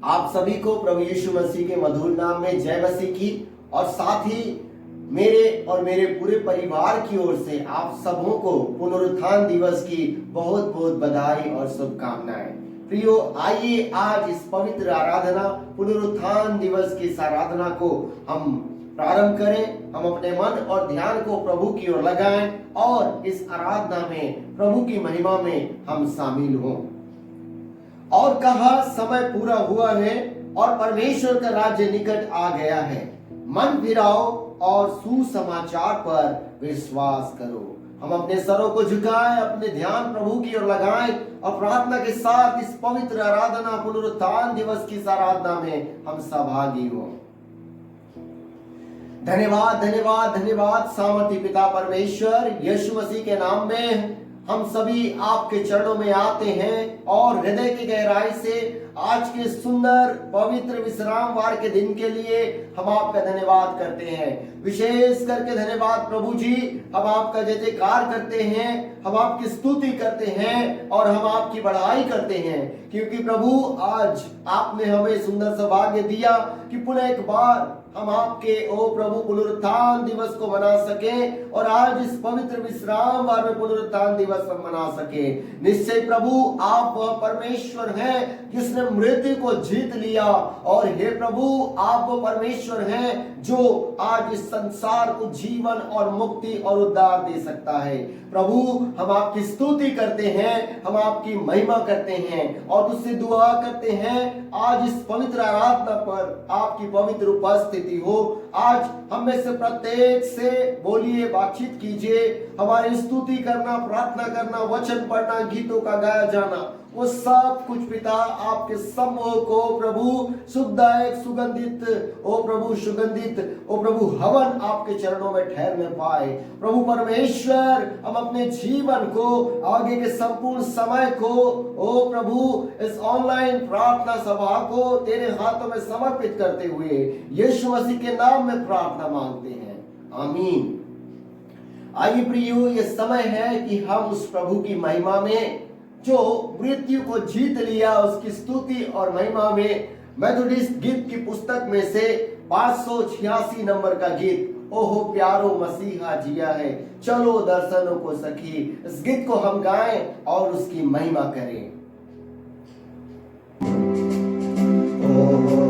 आप सभी को प्रभु यीशु मसीह के मधुर नाम में जय मसीह की, और साथ ही मेरे और मेरे पूरे परिवार की ओर से आप सबों को पुनरुत्थान दिवस की बहुत बहुत बधाई और शुभकामनाएं। प्रियो, आइए आज इस पवित्र आराधना पुनरुत्थान दिवस की इस आराधना को हम प्रारंभ करें। हम अपने मन और ध्यान को प्रभु की ओर लगाएं और इस आराधना में प्रभु की महिमा में हम शामिल हों। और कहा, समय पूरा हुआ है और परमेश्वर का राज्य निकट आ गया है। मन फिराओ और सुसमाचार पर विश्वास करो। हम अपने सरों को झुकाएं, अपने ध्यान प्रभु की ओर लगाएं और प्रार्थना के साथ इस पवित्र आराधना पुनरुत्थान दिवस की इस आराधना में हम सहभागी हों। धन्यवाद धन्यवाद धन्यवाद सामर्थी पिता परमेश्वर, यीशु मसीह के नाम में हम सभी आपके चरणों में आते हैं और हृदय की गहराई से आज के सुंदर पवित्र विश्राम वार के दिन के लिए हम आपका धन्यवाद करते हैं। विशेष करके धन्यवाद प्रभु जी, हम आपका जय जयकार करते हैं, हम आपकी स्तुति करते हैं और हम आपकी बढ़ाई करते हैं, क्योंकि प्रभु आज आपने हमें सुंदर सौभाग्य दिया कि पुनः एक बार हम आपके ओ प्रभु पुनरुत्थान दिवस को मना सके और आज इस पवित्र विश्राम वार में पुनरुत्थान दिवस हम मना सके। निश्चय प्रभु आप वह परमेश्वर हैं जिसने मृत्यु को जीत लिया, और हे प्रभु आप वो परमेश्वर हैं जो आज इस संसार को जीवन और मुक्ति और उद्धार दे सकता है। प्रभु हम आपकी स्तुति करते हैं, हम आपकी महिमा करते हैं और उससे दुआ करते हैं आज इस पवित्र आराधना पर आपकी पवित्र उपस्थिति हो। आज हम में से प्रत्येक से बोलिए, बातचीत कीजिए। हमारी स्तुति करना, प्रार्थना करना, वचन पढ़ना, गीतों का गाया जाना, वो सब कुछ पिता आपके समूह को प्रभु शुद्धदायक सुगंधित ओ प्रभु हवन आपके चरणों में ठहरने पाए। प्रभु परमेश्वर, हम अपने जीवन को, आगे के संपूर्ण समय को ओ प्रभु इस ऑनलाइन प्रार्थना सभा को तेरे हाथों में समर्पित करते हुए यीशु मसीह के नाम में प्रार्थना मांगते हैं, आमीन। आइए प्रियो, ये समय है कि हम उस प्रभु की महिमा में जो मृत्यु को जीत लिया उसकी स्तुति और महिमा में मेथोडिस्ट गीत की पुस्तक में से 586 नंबर का गीत, ओहो प्यारो मसीहा जिया है, चलो दर्शनों को सखी, इस गीत को हम गाएं और उसकी महिमा करें। ओहो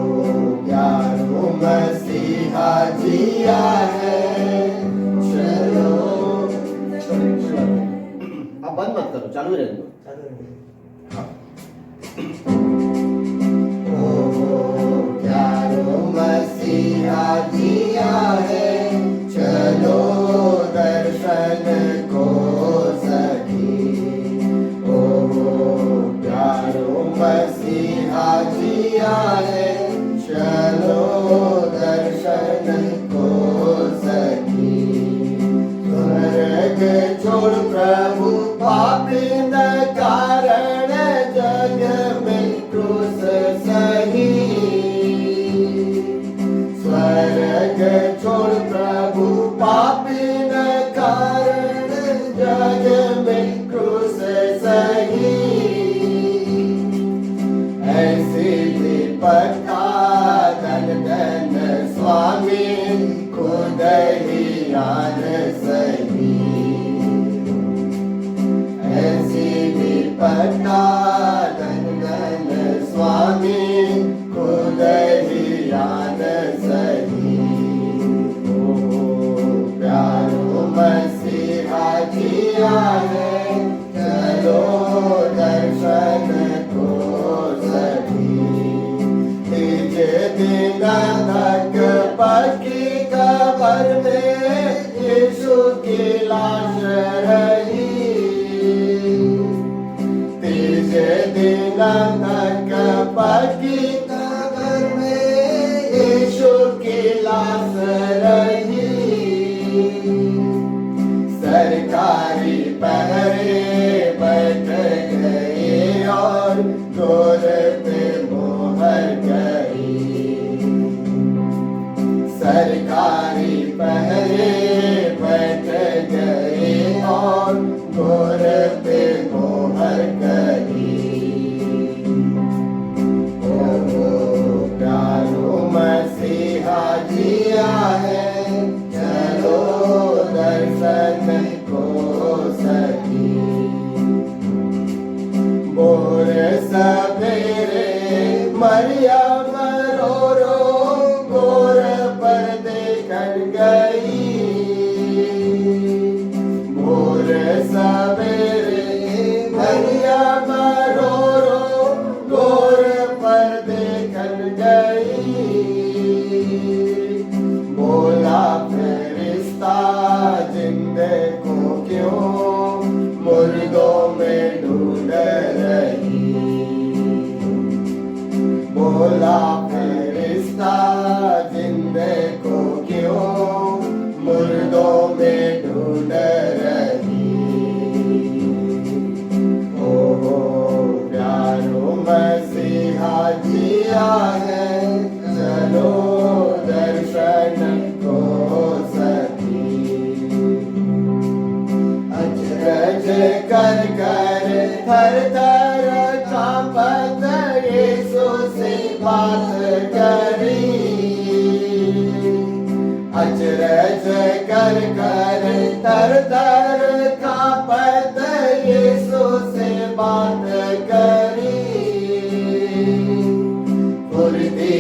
प्यारो मसीहा जिया है, चलो। अब बंद मत करो, चालू रहने दो। मसीहा जिया है, चलो दर्शन को सखी। ओ प्यारो मसीहा जिया है, चलो दर्शन को सखी। स्वर्ग छोड़ प्रभु पापी न कारण जग में क्रूस सही। स्वर्ग छोड़ प्रभु पापी न कारण जग में क्रूस सही। ऐसी विपत्ता धन धन स्वामी खुद ही आन सही। ऐसी विपत्ता धन धन स्वामी खुद ही आन सही। प्यारो मसीहा जिया है, चलो दर्शन को सखी। तीज दिन तक पकी कब्र में यीशु की लाश रही। तीज दिन तक पकी कब्र में यीशु की लाश रही। सरकारी पहरे बैठ गए और डोर पे मोहर गई। सरकारी पहरे बैठ गए और डोर पे मोहर गई। ओ जिया है, चलो दर्शन को सखी। भोर सवेरे मरियम रो रो गोर पर देखन गई। भोर सवेरे मरियम रो रो गोर पर देखन गई। बोला फरिश्ता जिंदे को क्यों मुर्दों में ढूंढ रही। बोला फरिश्ता जिंदे को क्यों मुर्दों में ढूंढ रही। ओ प्यारो मसीहा जिया है, चलो दर्शन को सखी। अचरज कर कर थर थर कांपत यीशु से बात करी। अचरज कर कर थर थर कांपत यीशु से बात करी। फुर्ती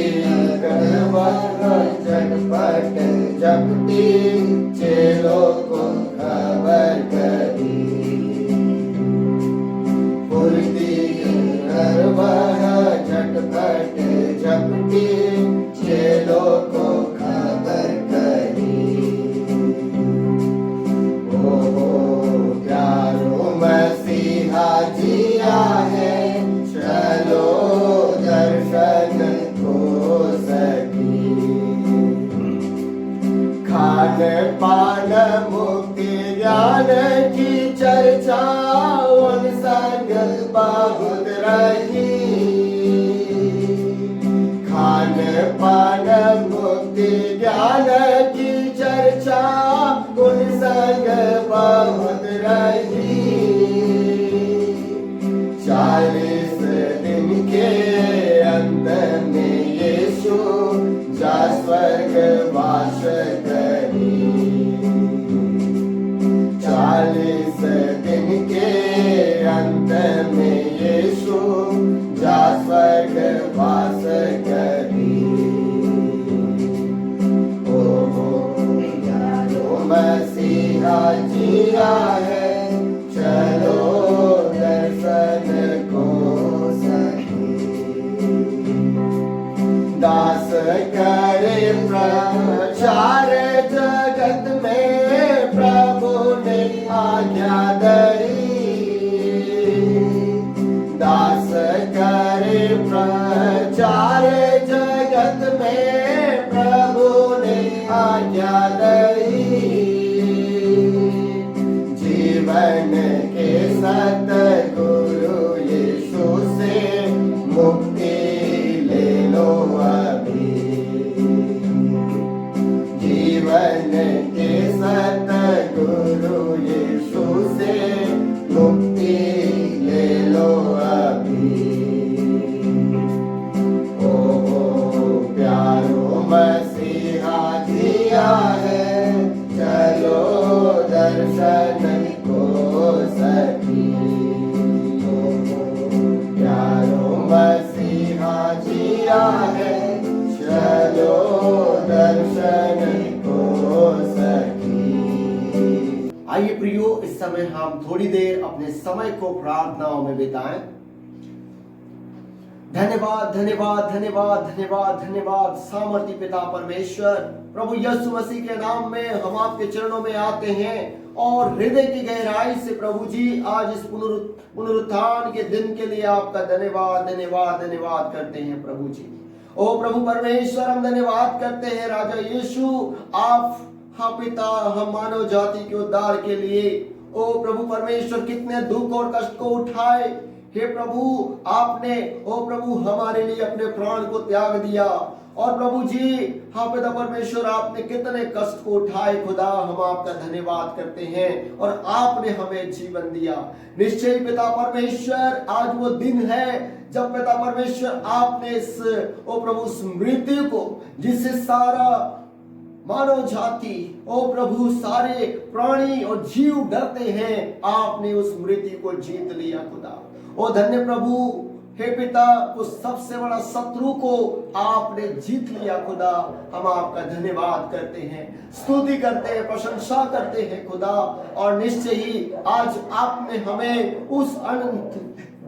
झटपट झपटी चेलों को खबर करी। फुर्ती झटपट झपटी चेलों को खबर करी। ओ प्यारो मसीहा जिया है, चलो दर्शन को सखी। खान पान मुक्ति ज्ञान की चर्चा उन संग बहुत रही। खान पान मुक्ति ज्ञान की चर्चा उन संग बहुत रही। 40 दिन के अंत में यीशु जा स्वर्ग वास करी। 40 दिन के अंत में यीशु जा स्वर्ग वास करी। ओ यारो मसीहा जिया है, चलो दर्शन को सखी। दास करे प्रचार जगत में प्रभु ने आज्ञा दई। दास करे प्रचार जगत में प्रभु ने आज्ञा दई। जीवन के सतगुरु यीशु से मुक्ति ले लो अभी। जीवन के सतगुरु यीशु से मुक्ति ले लो अभी। ओ प्यारो मसीहा जिया है, चलो दर्शन को सखी। प्यारो मसीहा जिया है, चलो दर्शन को सखी। आइए प्रियो, इस समय हम थोड़ी देर अपने समय को प्रार्थनाओं में बिताएं। धन्यवाद धन्यवाद धन्यवाद धन्यवाद धन्यवाद सामर्थी पिता परमेश्वर, प्रभु यीशु मसीह के नाम में हम आपके चरणों में आते हैं और हृदय की गहराई से प्रभु जी आज इस पुनरुत्थान के दिन के लिए आपका धन्यवाद धन्यवाद धन्यवाद करते हैं प्रभु जी। ओ प्रभु परमेश्वर, हम धन्यवाद करते हैं राजा यीशु, आप हाँ पिता, हम मानव जाति के उद्धार के लिए ओ प्रभु परमेश्वर कितने दुख और कष्ट को उठाए। हे प्रभु, आपने ओ प्रभु हमारे लिए अपने प्राण को त्याग दिया और प्रभु जी हाँ पिता परमेश्वर, आपने कितने कष्ट को उठाए। खुदा, हम आपका धन्यवाद करते हैं और आपने हमें जीवन दिया। निश्चय पिता परमेश्वर, आज वो दिन है जब पिता परमेश्वर आपने इस ओ प्रभु स्मृति को जिससे सारा मानव जाति, ओ प्रभु, सारे प्राणी और जीव डरते हैं, आपने उस मृत्यु को जीत लिया खुदा। ओ धन्य प्रभु, हे पिता, उस सबसे बड़ा शत्रु को आपने जीत लिया खुदा। हम आपका धन्यवाद करते हैं, स्तुति करते हैं, प्रशंसा करते हैं खुदा। और निश्चय ही आज आपने हमें उस अनंत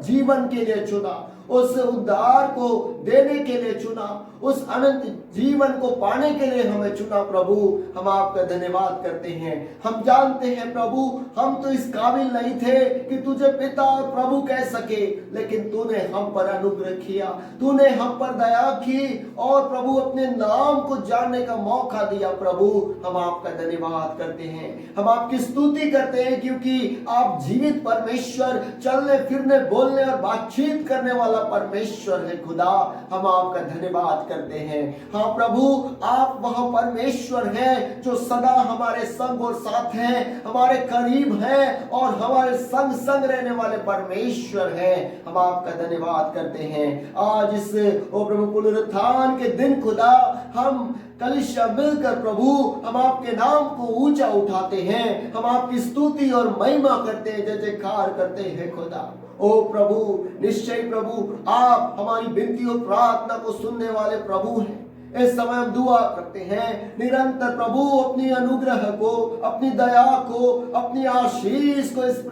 जीवन के लिए चुना, उस उद्धार को देने के लिए चुना, उस अनंत जीवन को पाने के लिए हमें चुना प्रभु। हम आपका धन्यवाद करते हैं। हम जानते हैं प्रभु, हम तो इस काबिल नहीं थे कि तुझे पिता और प्रभु कह सके, लेकिन तूने हम पर अनुग्रह किया, तूने हम पर दया की और प्रभु अपने नाम को जानने का मौका दिया प्रभु। हम आपका धन्यवाद करते हैं, हम आपकी स्तुति करते हैं, क्योंकि आप जीवित परमेश्वर, चलने फिरने बोलने और बातचीत करने वाला परमेश्वर है खुदा। हम आपका धन्यवाद करते हैं। हाँ प्रभु, आप वह परमेश्वर हैं जो सदा हमारे संग और साथ हैं, हमारे करीब हैं और हमारे संग संग रहने वाले परमेश्वर हैं। हम आपका धन्यवाद करते हैं। आज इस ओ प्रभु पुनरुत्थान के दिन खुदा, हम कलीसिया मिलकर प्रभु, हम आपके नाम को ऊंचा उठाते हैं, हम आपकी स्तुति और महिमा करते हैं, जय जयकार करते हैं खुदा। ओ प्रभु, निश्चय प्रभु, आप हमारी विनती और प्रार्थना को सुनने वाले प्रभु हैं। इस समय हम दुआ करते हैं, निरंतर प्रभु अपनी अनुग्रह को, अपनी दया को, अपनी आशीष को इस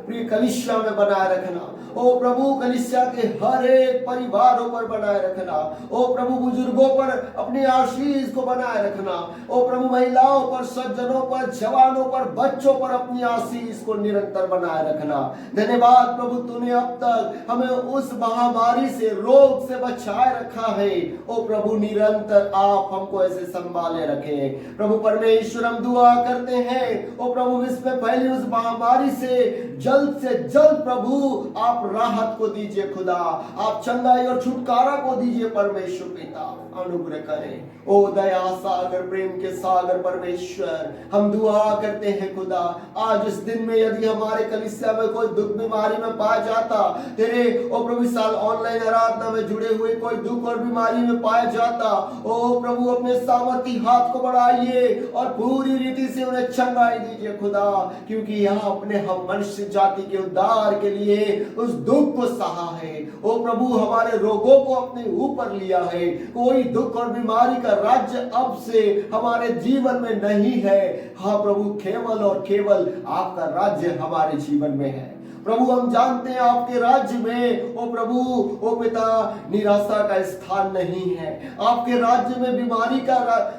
प्रिय कलीसिया में बनाए रखना। ओ प्रभु, कलीसिया के हर एक परिवारों पर बनाए रखना। ओ प्रभु, बुजुर्गों पर अपनी आशीष को बनाए रखना। ओ प्रभु, महिलाओं पर, सज्जनों पर, जवानों पर, बच्चों पर अपनी आशीष को निरंतर बनाए रखना। धन्यवाद प्रभु, तूने अब तक हमें उस महामारी से, रोग से बचाए रखा है। ओ प्रभु, निरंतर आप हमको ऐसे संभाले रखें प्रभु परमेश्वर। हम दुआ करते हैं, ओ प्रभु, विश्व में फैली उस महामारी से जल्द प्रभु आप राहत को दीजिए खुदा, आप चंगाई और छुटकारा को दीजिए परमेश्वर पिता, अनुग्रह करें। ओ दया सागर, प्रेम के सागर परमेश्वर, हम दुआ करते हैं खुदा, आज इस दिन में यदि हमारे कलीसिया में कोई दुख बीमारी में पाया जाता, तेरे ओ प्रभु साल ऑनलाइन आराधना में जुड़े हुए कोई दुख और बीमारी में पाया जाता, ओ प्रभु अपने सामर्थी हाथ को बढ़ाइए और पूरी रीति से उन्हें चंगाई दीजिए खुदा, क्योंकि यहाँ अपने हम मनुष्य जाति के उद्धार के लिए उस दुख को सहा है। ओ प्रभु, हमारे रोगों को अपने ऊपर लिया है। कोई दुख और बीमारी का राज्य अब से हमारे जीवन में नहीं है। हाँ प्रभु, केवल और केवल आपका राज्य हमारे जीवन में है प्रभु। हम जानते हैं आपके राज्य में, ओ प्रभु, ओ पिता, निराशा का स्थान नहीं है। आपके राज्य में बीमारी का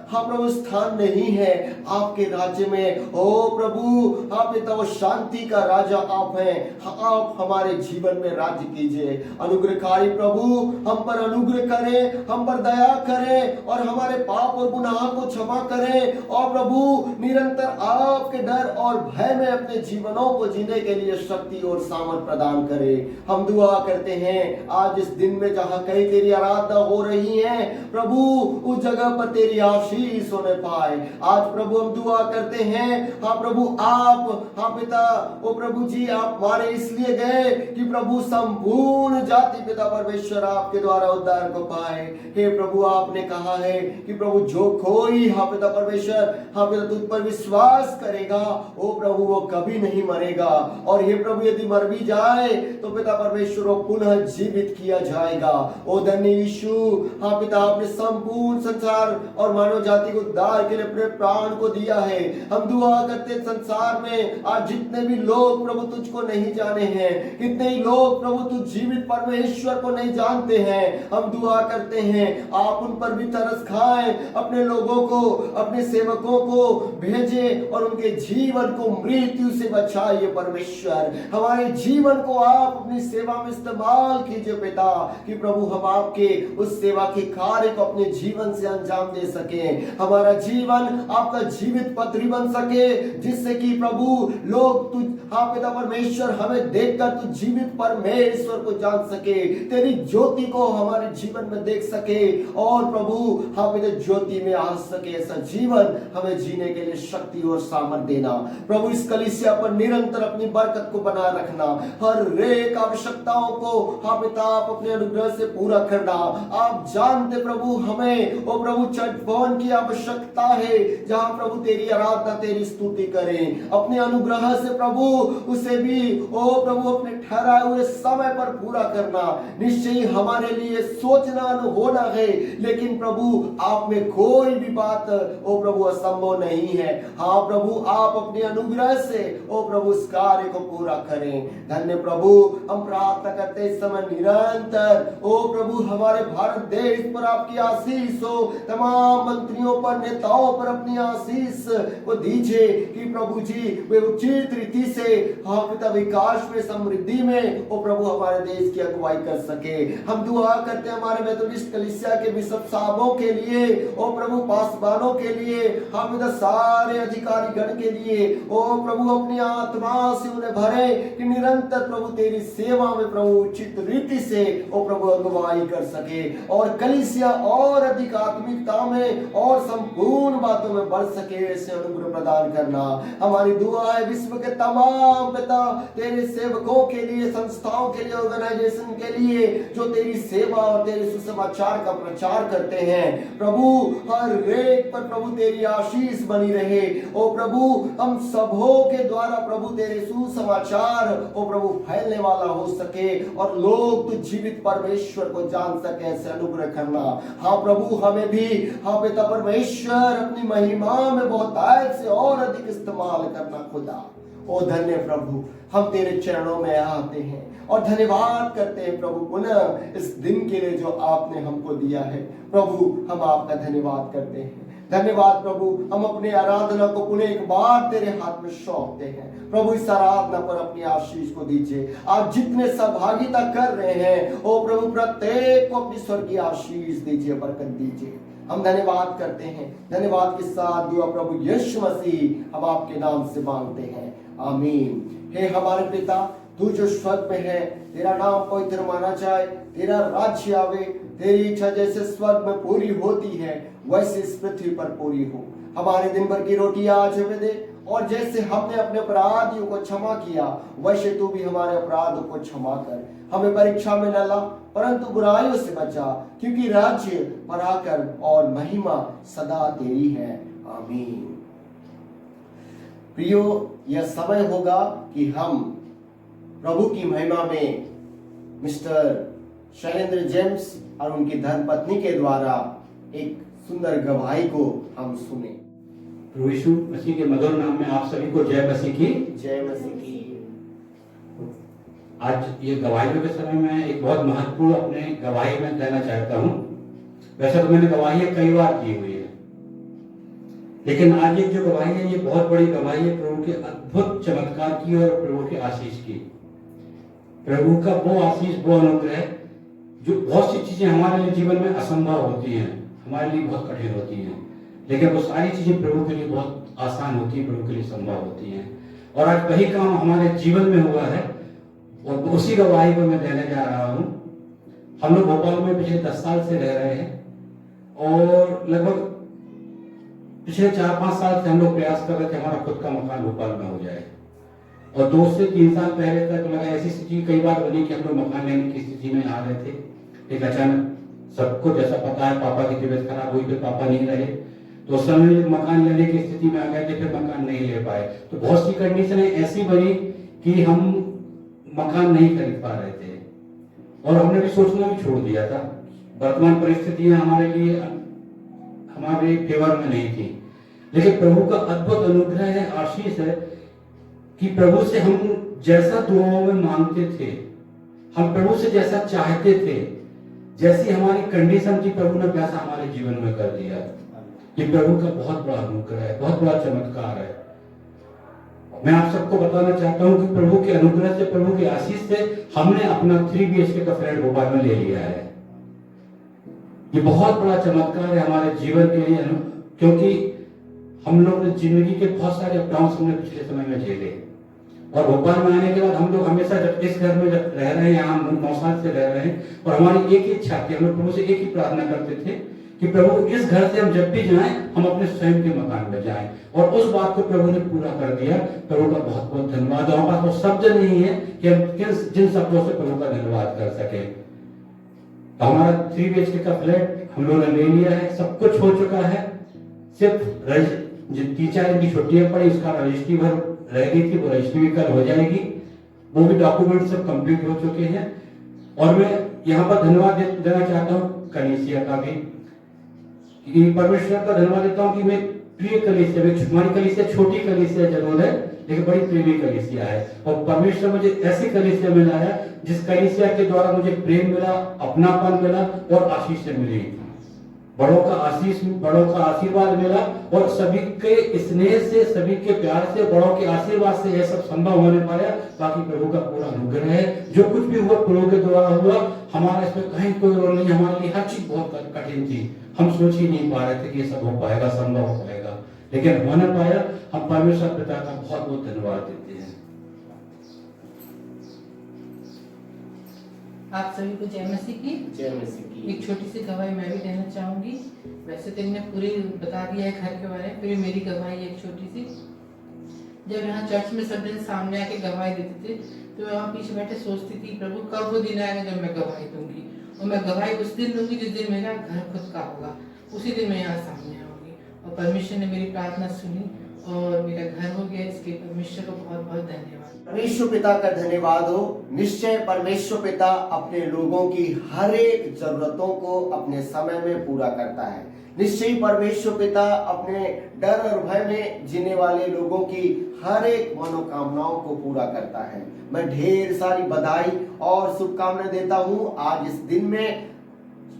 हाँ प्रभु स्थान नहीं है। आपके राज्य में ओ प्रभु, हाँ पिता, वो शांति का राजा आप हैं। आप हमारे जीवन में राज्य कीजिए। अनुग्रहकारी प्रभु, हम पर अनुग्रह करें, हम पर दया करें और हमारे पाप और गुनाह को क्षमा करें। और प्रभु, निरंतर आपके डर और भय में अपने जीवनों को जीने के लिए शक्ति और सामर्थ प्रदान करे। हम दुआ करते हैं आज इस दिन में जहां कहीं तेरी आराधना हो रही है प्रभु, उस जगह पर तेरी आशीष होने पाए। आज प्रभु हम दुआ करते हैं, हाँ प्रभु, आप, हाँ पिता, ओ प्रभु जी, आप मारे इसलिए गए कि प्रभु संपूर्ण जाति पिता परमेश्वर आपके द्वारा उद्धार को पाए। हे प्रभु, आपने कहा है कि प्रभु जो कोई, हाँ पिता परमेश्वर, हाँ पिता, तुझ पर विश्वास करेगा, ओ प्रभु, वो कभी नहीं मरेगा। और हे प्रभु, यदि मर भी जाए तो पिता परमेश्वर को पुनः जीवित किया जाएगा। ओ धन्य यीशु, हाँ पिता, आपने संपूर्ण संसार और मानव जाति को उद्धार के लिए अपने प्राण को दिया है। हम दुआ करते संसार में आज जितने भी लोग प्रभु तुझको नहीं जाने हैं, कितने ही लोग प्रभु तुझ जीवित परमेश्वर को नहीं जानते हैं, हम दुआ करते हैं आप उन पर भी तरस खाएं, अपने लोगों को, अपने सेवकों को भेजे और उनके जीवन को मृत्यु से बचाइए परमेश्वर। हमारे जीवन को आप अपनी सेवा में इस्तेमाल कीजिए पिता, कि प्रभु हम आपके उस सेवा के कार्य को अपने जीवन से अंजाम दे सके। हमारा जीवन आपका जीवित पत्री बन सके, जिससे कि प्रभु लोग तुझ, हाँ पिता परमेश्वर, हमें देखकर तू जीवित परमेश्वर को जान सके, तेरी ज्योति को हमारे जीवन में देख सके और प्रभु हाँ पिता ज्योति में आ सके। ऐसा जीवन हमें जीने के लिए शक्ति और सामर्थ देना प्रभु। इस कलीसिया पर निरंतर अपनी बरकत को बना रखना, हर एक आवश्यकताओं को हाँ पिता आप अपने अनुग्रह से पूरा करना। आप जानते प्रभु हमें ओ प्रभु चर्च भवन की आवश्यकता है, जहां प्रभु तेरी आराधना तेरी स्तुति करें। अपने अनुग्रह से प्रभु उसे भी ओ प्रभु अपने ठहराए हुए समय पर पूरा करना। निश्चय ही हमारे लिए सोचना न होना है, लेकिन प्रभु आप में कोई भी बात ओ प्रभु असंभव नहीं है। हाँ प्रभु आप अपने अनुग्रह से ओ प्रभु उस कार्य को पूरा करें। धन्य प्रभु हम प्रार्थना करते इस समय निरंतर ओ प्रभु हमारे भारत देश पर आपकी आशीष हो, तमाम मंत्रियों पर नेताओं पर अपनी आशीष को दीजिए कि प्रभु जी वे उचित रीति से हाँ पिता विकास में समृद्धि में ओ प्रभु हमारे देश की अगुवाई कर सके। हम दुआ करते हैं हमारे मेथोडिस्ट कलीसिया के बिशप साहबों के लिए, ओ प्रभु पासवानों के लिए, हाँ पिता सारे अधिकारी गण के लिए ओ प्रभु अपनी आत्मा से उन्हें भरे कि निरंतर प्रभु तेरी सेवा में प्रभु उचित रीति से ओ प्रभु अगुवाई कर सके और कलीसिया और अधिक आत्मिकता में और संपूर्ण बातों में बढ़ सके। ऐसे अनुग्रह प्रदान करना हमारी दुआ है। विश्व के तमाम पिता तेरे सेवकों के लिए, संस्थाओं के लिए, ऑर्गेनाइजेशन के लिए जो तेरी सेवा और तेरे सुसमाचार का प्रचार करते हैं, प्रभु हर एक पर प्रभु तेरी आशीष बनी रहे। ओ प्रभु हम सबों के द्वारा प्रभु तेरे सुसमाचार ओ प्रभु फैलने वाला हो सके और लोग तो जीवित परमेश्वर को जान सके। ऐसे अनुग्रह करना। हाँ प्रभु हमें भी हाँ पिता परमेश्वर अपनी महिमा में बहुत से और अधिक इस्तेमाल करना खुदा। ओ धन्य प्रभु हम तेरे चरणों में आते हैं और धन्यवाद करते हैं प्रभु पुनः इस दिन के लिए जो आपने हमको दिया है। प्रभु हम आपका धन्यवाद करते हैं। धन्यवाद प्रभु हम अपने आराधना को पुनः एक बार तेरे हाथ में सौंपते हैं। प्रभु इस आराधना पर अपनी आशीष को दीजिए। आप जितने सहभागिता कर रहे हैं ओ प्रभु प्रत्येक को अपनी स्वर्गीय आशीष दीजिए, बरकत दीजिए। हम धन्यवाद करते हैं। धन्यवाद के साथ दुआ प्रभु यीशु मसीह हम आपके नाम से मांगते हैं, आमीन। हे हमारे पिता तू जो स्वर्ग में है, तेरा नाम पवित्र माना जाए, तेरा राज्य आवे, तेरी इच्छा जैसे स्वर्ग में पूरी होती है वैसे इस पृथ्वी पर पूरी हो। हमारे दिन भर की रोटी आज हमें दे, और जैसे हमने अपने अपराधियों को क्षमा किया वैसे तू भी हमारे अपराधों को क्षमा कर। हमें परीक्षा में न ला परंतु बुराइयों से बचा, क्योंकि राज्य, पराक्रम और महिमा सदा तेरी है, आमीन। प्रियो यह समय होगा कि हम प्रभु की महिमा में मिस्टर शैलेंद्र जेम्स और उनकी धर्मपत्नी के द्वारा एक सुंदर गवाही को हम सुने। प्रभु यीशु मसीह के मधुर नाम में आप सभी को जय मसीह की। जय मसीह की। आज ये गवाहियों के समय में एक बहुत महत्वपूर्ण अपने गवाही में कहना चाहता हूँ। वैसे तो मैंने गवाही कई बार की हुई है, लेकिन आज एक जो गवाही है ये बहुत बड़ी गवाही है प्रभु के अद्भुत चमत्कार की और प्रभु के आशीष की। प्रभु का वो आशीष, वो अनुग्रह जो बहुत सी चीजें हमारे लिए जीवन में असंभव होती हैं, हमारे लिए बहुत कठिन होती हैं, लेकिन वो सारी चीजें प्रभु के लिए बहुत आसान होती है, प्रभु के लिए संभव होती हैं। और आज वही काम हमारे जीवन में हुआ है और उसी गवाही को मैं देने जा रहा हूँ। हम लोग भोपाल में पिछले 10 साल से रह रहे हैं और लगभग पिछले 4-5 साल से हम लोग प्रयास कर रहे थे हमारा खुद का मकान भोपाल में हो जाए। और 2 से 3 साल पहले तक लगा ऐसी स्थिति कई बार बनी कि हम लोग मकान लेने की स्थिति में आ रहे थे, लेकिन अचानक सबको जैसा पता है पापा की तबीयत खराब हुई, फिर पापा नहीं रहे, तो उस समय मकान लेने की स्थिति में आ गए थे, फिर मकान नहीं ले पाए। तो बहुत सी कंडीशन ऐसी बनी कि हम मकान नहीं खरीद पा रहे थे और हमने भी सोचना भी छोड़ दिया था। वर्तमान परिस्थितियां हमारे लिए हमारे फेवर में नहीं थी, लेकिन प्रभु का अद्भुत अनुग्रह है, आशीष है कि प्रभु से हम जैसा दुआओं में मांगते थे, हम प्रभु से जैसा चाहते थे, जैसी हमारी कंडीशन थी, प्रभु ने वैसा हमारे जीवन में कर दिया। ये प्रभु का बहुत बड़ा अनुग्रह है, बहुत बड़ा चमत्कार है। मैं आप सबको बताना चाहता हूं कि प्रभु के अनुग्रह से, प्रभु की आशीष से हमने अपना 3 BHK का फ्लैट भोपाल में ले लिया है। ये बहुत बड़ा चमत्कार है हमारे जीवन के लिए, क्योंकि हम लोग ने जिंदगी के बहुत सारे अप डाउन हमने पिछले समय में झेले और भोपाल में आने के बाद हम लोग हमेशा जब इस घर में रह रहे हैं, यहाँ 9 साल से रह रहे हैं, और हमारी एक ही इच्छा थी, हम लोग प्रभु से एक ही प्रार्थना करते थे कि प्रभु इस घर से हम जब भी जाएं हम अपने स्वयं के मकान में जाएं, और उस बात को प्रभु ने पूरा कर दिया। प्रभु का बहुत बहुत धन्यवाद। हमारे पास वो शब्द नहीं है कि हम जिन शब्दों से प्रभु का धन्यवाद कर सके। तो हमारा 3 BHK का फ्लैट हम लोगों ने ले लिया है, सब कुछ हो चुका है। सिर्फ जो 3-4 दिन की छुट्टियां पड़ी उसका रजिस्ट्री भर रह गई थी, वो रजिस्ट्री भी कल हो जाएगी। वो भी डॉक्यूमेंट सब कंप्लीट हो चुके हैं। और मैं यहाँ पर धन्यवाद देना चाहता हूँ कलीसिया का भी, परमेश्वर का धन्यवाद देता हूँ कि मैं प्रिय कलीसिया, हमारी कलीसिया छोटी कलीसिया जरूर है लेकिन बड़ी प्रेमी कलीसिया है। और परमेश्वर मुझे ऐसी कलीसिया में लाया जिस कलीसिया के द्वारा मुझे प्रेम मिला, अपनापन मिला और आशीष मिली। बड़ों का आशीर्वाद मिला और सभी के स्नेह से, सभी के प्यार से, बड़ों के आशीर्वाद से यह सब संभव होने पाया। बाकी प्रभु का पूरा अनुग्रह है। जो कुछ भी हुआ प्रभु के द्वारा हुआ। हमारा इसमें कहीं कोई रोल नहीं। हमारे लिए हर चीज बहुत कठिन थी। हम सोच ही नहीं पा रहे थे कि ये सब हो पाएगा, संभव हो पाएगा, लेकिन होने पाया। हम परमेश्वर पिता का बहुत बहुत धन्यवाद देते हैं। आप सभी को जय मसीह की। जय मसीह की। एक छोटी सी गवाही मैं भी देना चाहूंगी। वैसे तो इन्होंने पूरी बता दिया है घर के बारे में, फिर मेरी गवाही एक छोटी सी। जब यहाँ चर्च में सब दिन सामने आके गवाही देते थे तो मैं वहाँ पीछे बैठे सोचती थी प्रभु कब वो दिन आएगा जब मैं गवाही दूंगी। और मैं गवाही उस दिन दूंगी जिस दिन मेरा घर खुद का होगा, उसी दिन मैं यहाँ सामने आऊंगी। और परमेश्वर ने मेरी प्रार्थना सुनी और मेरा घर हो गया। इसके परमेश्वर को बहुत बहुत धन्यवाद। परमेश्वर पिता का धन्यवाद हो। निश्चय परमेश्वर पिता अपने लोगों की हर एक जरूरतों को अपने समय में पूरा करता है। निश्चय परमेश्वर पिता अपने डर और भय में जीने वाले लोगों की हर एक मनोकामनाओं को पूरा करता है। मैं ढेर सारी बधाई और शुभकामनाएं देता हूँ आज इस दिन में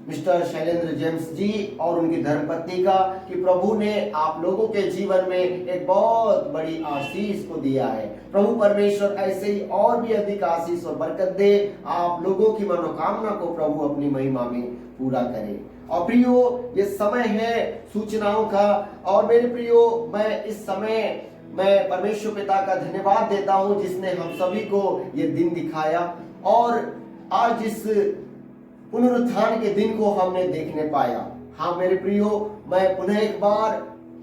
मिस्टर शैलेंद्र जेम्स जी और उनकी धर्मपत्नी का, कि प्रभु ने आप लोगों के जीवन में एक बहुत बड़ी आशीष को दिया है। प्रभु परमेश्वर ऐसे ही और भी अधिक आशीष और बरकत दे। आप लोगों की मनोकामना को प्रभु अपनी महिमा में पूरा करे। और प्रियो, ये समय है सूचनाओं का। और मेरे प्रियो, मैं इस समय मैं परमेश्वर पिता का धन्यवाद देता हूँ जिसने हम सभी को ये दिन दिखाया और आज इस पुनरुत्थान के दिन को हमने देखने पाया। हाँ मेरे प्रियो, मैं पुनः एक बार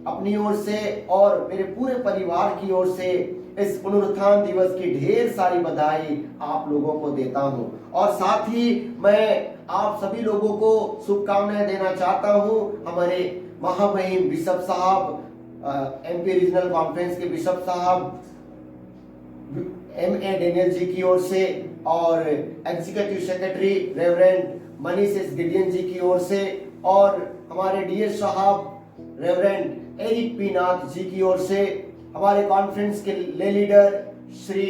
अपनी ओर से और मेरे पूरे परिवार की ओर से इस पुनरुत्थान दिवस की ढेर सारी बधाई आप लोगों को देता हूं। और साथ ही मैं आप सभी लोगों को शुभकामनाएं देना चाहता हूं हमारे महामहिम बिशप साहब, MP रीजनल कॉन्फ्रेंस के बिशप साहब MA डेनियल जी की ओर से और executive secretary reverend Manish Gideon ji की ओर से और हमारे DS साहब reverend Eric P Nath ji की ओर से, हमारे कॉन्फ्रेंस के ले लीडर श्री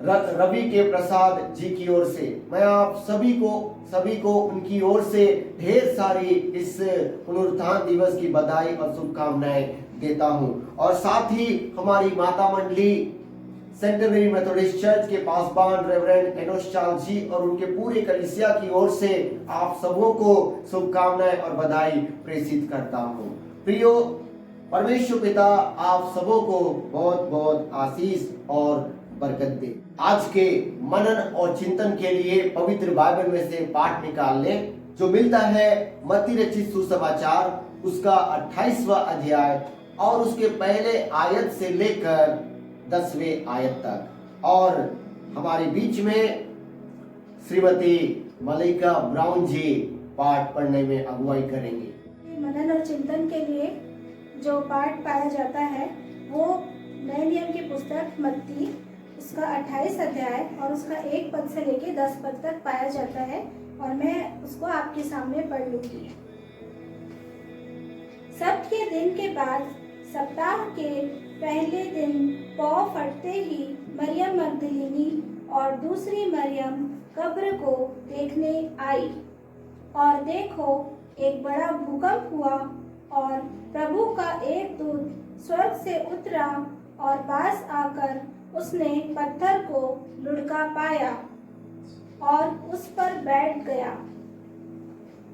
रवि के प्रसाद जी की ओर से मैं आप सभी को उनकी ओर से ढेर सारी इस पुनरुत्थान दिवस की बधाई और शुभकामनाएं देता हूं। और साथ ही हमारी माता मंडली सेंटनरी मेथोडिस्ट चर्च के पासबान रेवरेंड एनोस चार्ल्स जी और उनके पूरे कलीसिया की ओर से आप सबों को शुभकामनाएं और बधाई प्रेषित करता हूं। प्रियो, परमेश्वर पिता आप सबों को बहुत बहुत आशीष और बरकत दे। आज के मनन और चिंतन के लिए पवित्र बाइबल में से पाठ निकाल लें जो मिलता है मत्ती रचित सुसमाचार उसका 28वां अध्याय और उसके पहले आयत से लेकर 10वें आयत तक। और हमारे बीच में श्रीमती मलिका ब्राउन जी पाठ पढ़ने में अगुवाई करेंगे। मनन और चिंतन के लिए जो पाठ पाया जाता है वो नए नियम की पुस्तक मत्ती उसका 28 अध्याय और उसका 1 पद से लेके 10 पद तक पाया जाता है और मैं उसको आपके सामने पढ़ लूंगी। सब्त के दिन के बाद सप्ताह के पहले दिन पौ फटते ही मरियम मगदलिनी और दूसरी मरियम कब्र को देखने आई और देखो एक बड़ा भूकंप हुआ और प्रभु का एक दूत स्वर्ग से उतरा और पास आकर उसने पत्थर को लुढ़का पाया और उस पर बैठ गया।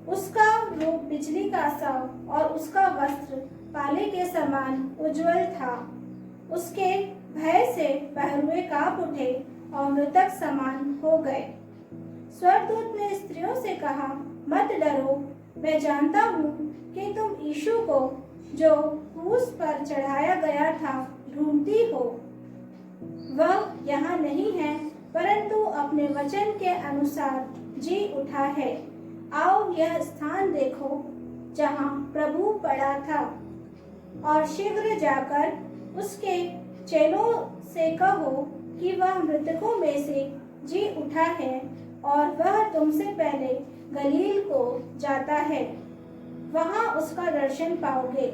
उसका रूप बिजली का सा और उसका वस्त्र पाले के समान उज्जवल था। उसके भय से पहरुए कांप उठे और मृतक समान हो गए। स्वर्गदूत ने स्त्रियों से कहा, मत डरो, मैं जानता हूँ कि तुम यीशु को जो क्रूस पर चढ़ाया गया था ढूंढती हो। वह यहाँ नहीं है, परंतु अपने वचन के अनुसार जी उठा है। आओ यह स्थान देखो जहाँ प्रभु पड़ा था, और शीघ्र जाकर उसके चेलों से कहो कि वह मृतकों में से जी उठा है और वह तुमसे पहले गलील को जाता है, वहाँ उसका दर्शन पाओगे।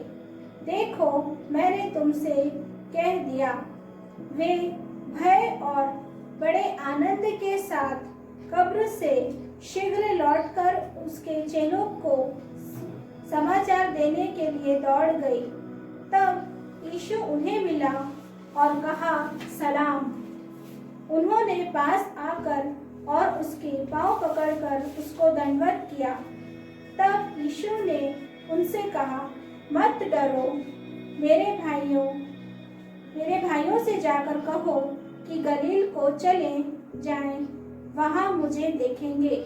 देखो मैंने तुमसे कह दिया। वे भय और बड़े आनंद के साथ कब्र से शीघ्र लौटकर उसके चेलों को समाचार देने के लिए दौड़ गई। तब यीशु उन्हें मिला और कहा, सलाम। उन्होंने पास आकर और उसके पांव पकड़कर उसको दंडवत किया। तब यीशु ने उनसे कहा, मत डरो। मेरे भाइयों से जाकर कहो कि गलील को चले जाएं, वहां मुझे देखेंगे।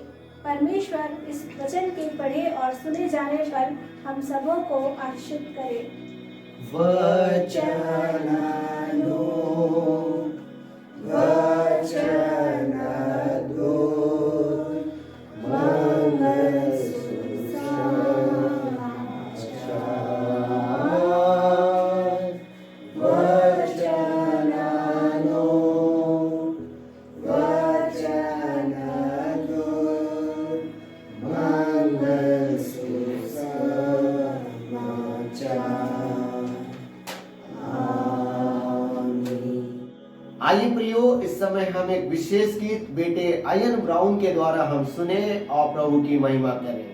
परमेश्वर इस वचन के पढ़े और सुने जाने पर हम सबों को आशीषित करे। वचन दो, वचन दो, मंगल सुसमाचार। वचन दो, वचन दो, मंगल सुसमाचार। आइए प्रियो, इस समय हम एक विशेष गीत बेटे आयन ब्राउन के द्वारा हम सुने और प्रभु की महिमा करें।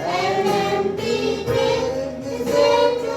And empty grave is there to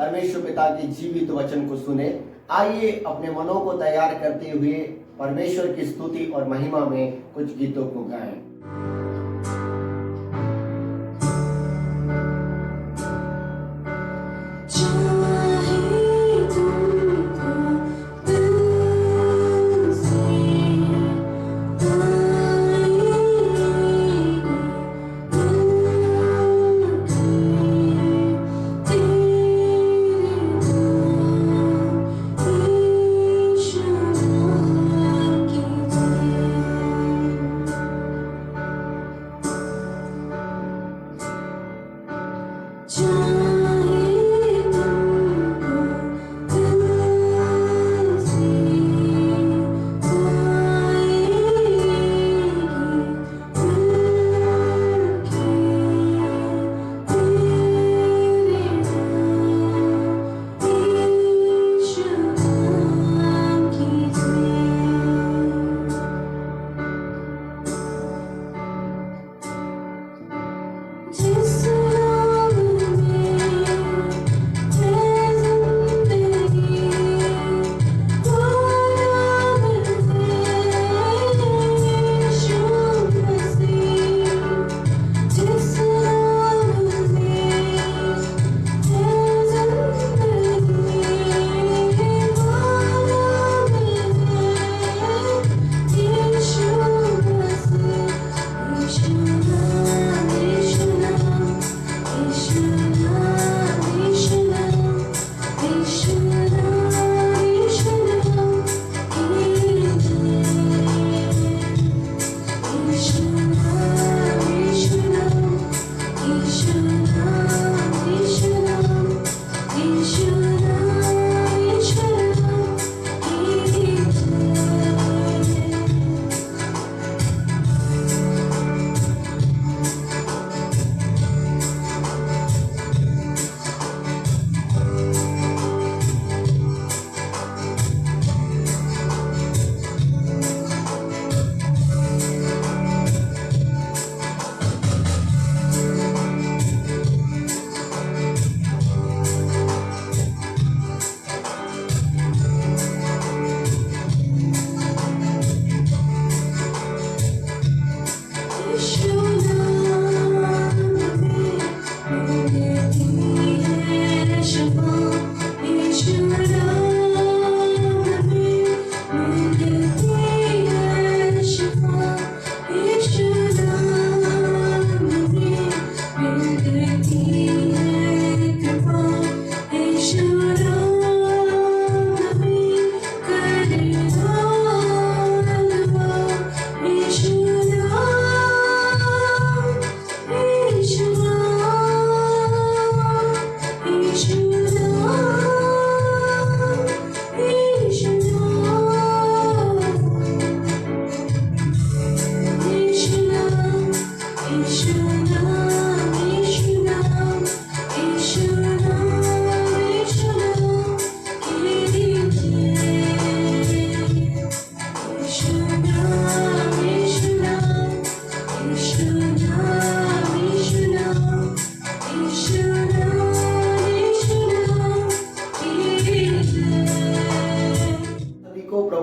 परमेश्वर पिता के जीवित वचन को सुने। आइए अपने मनों को तैयार करते हुए परमेश्वर की स्तुति और महिमा में कुछ गीतों को गाएं।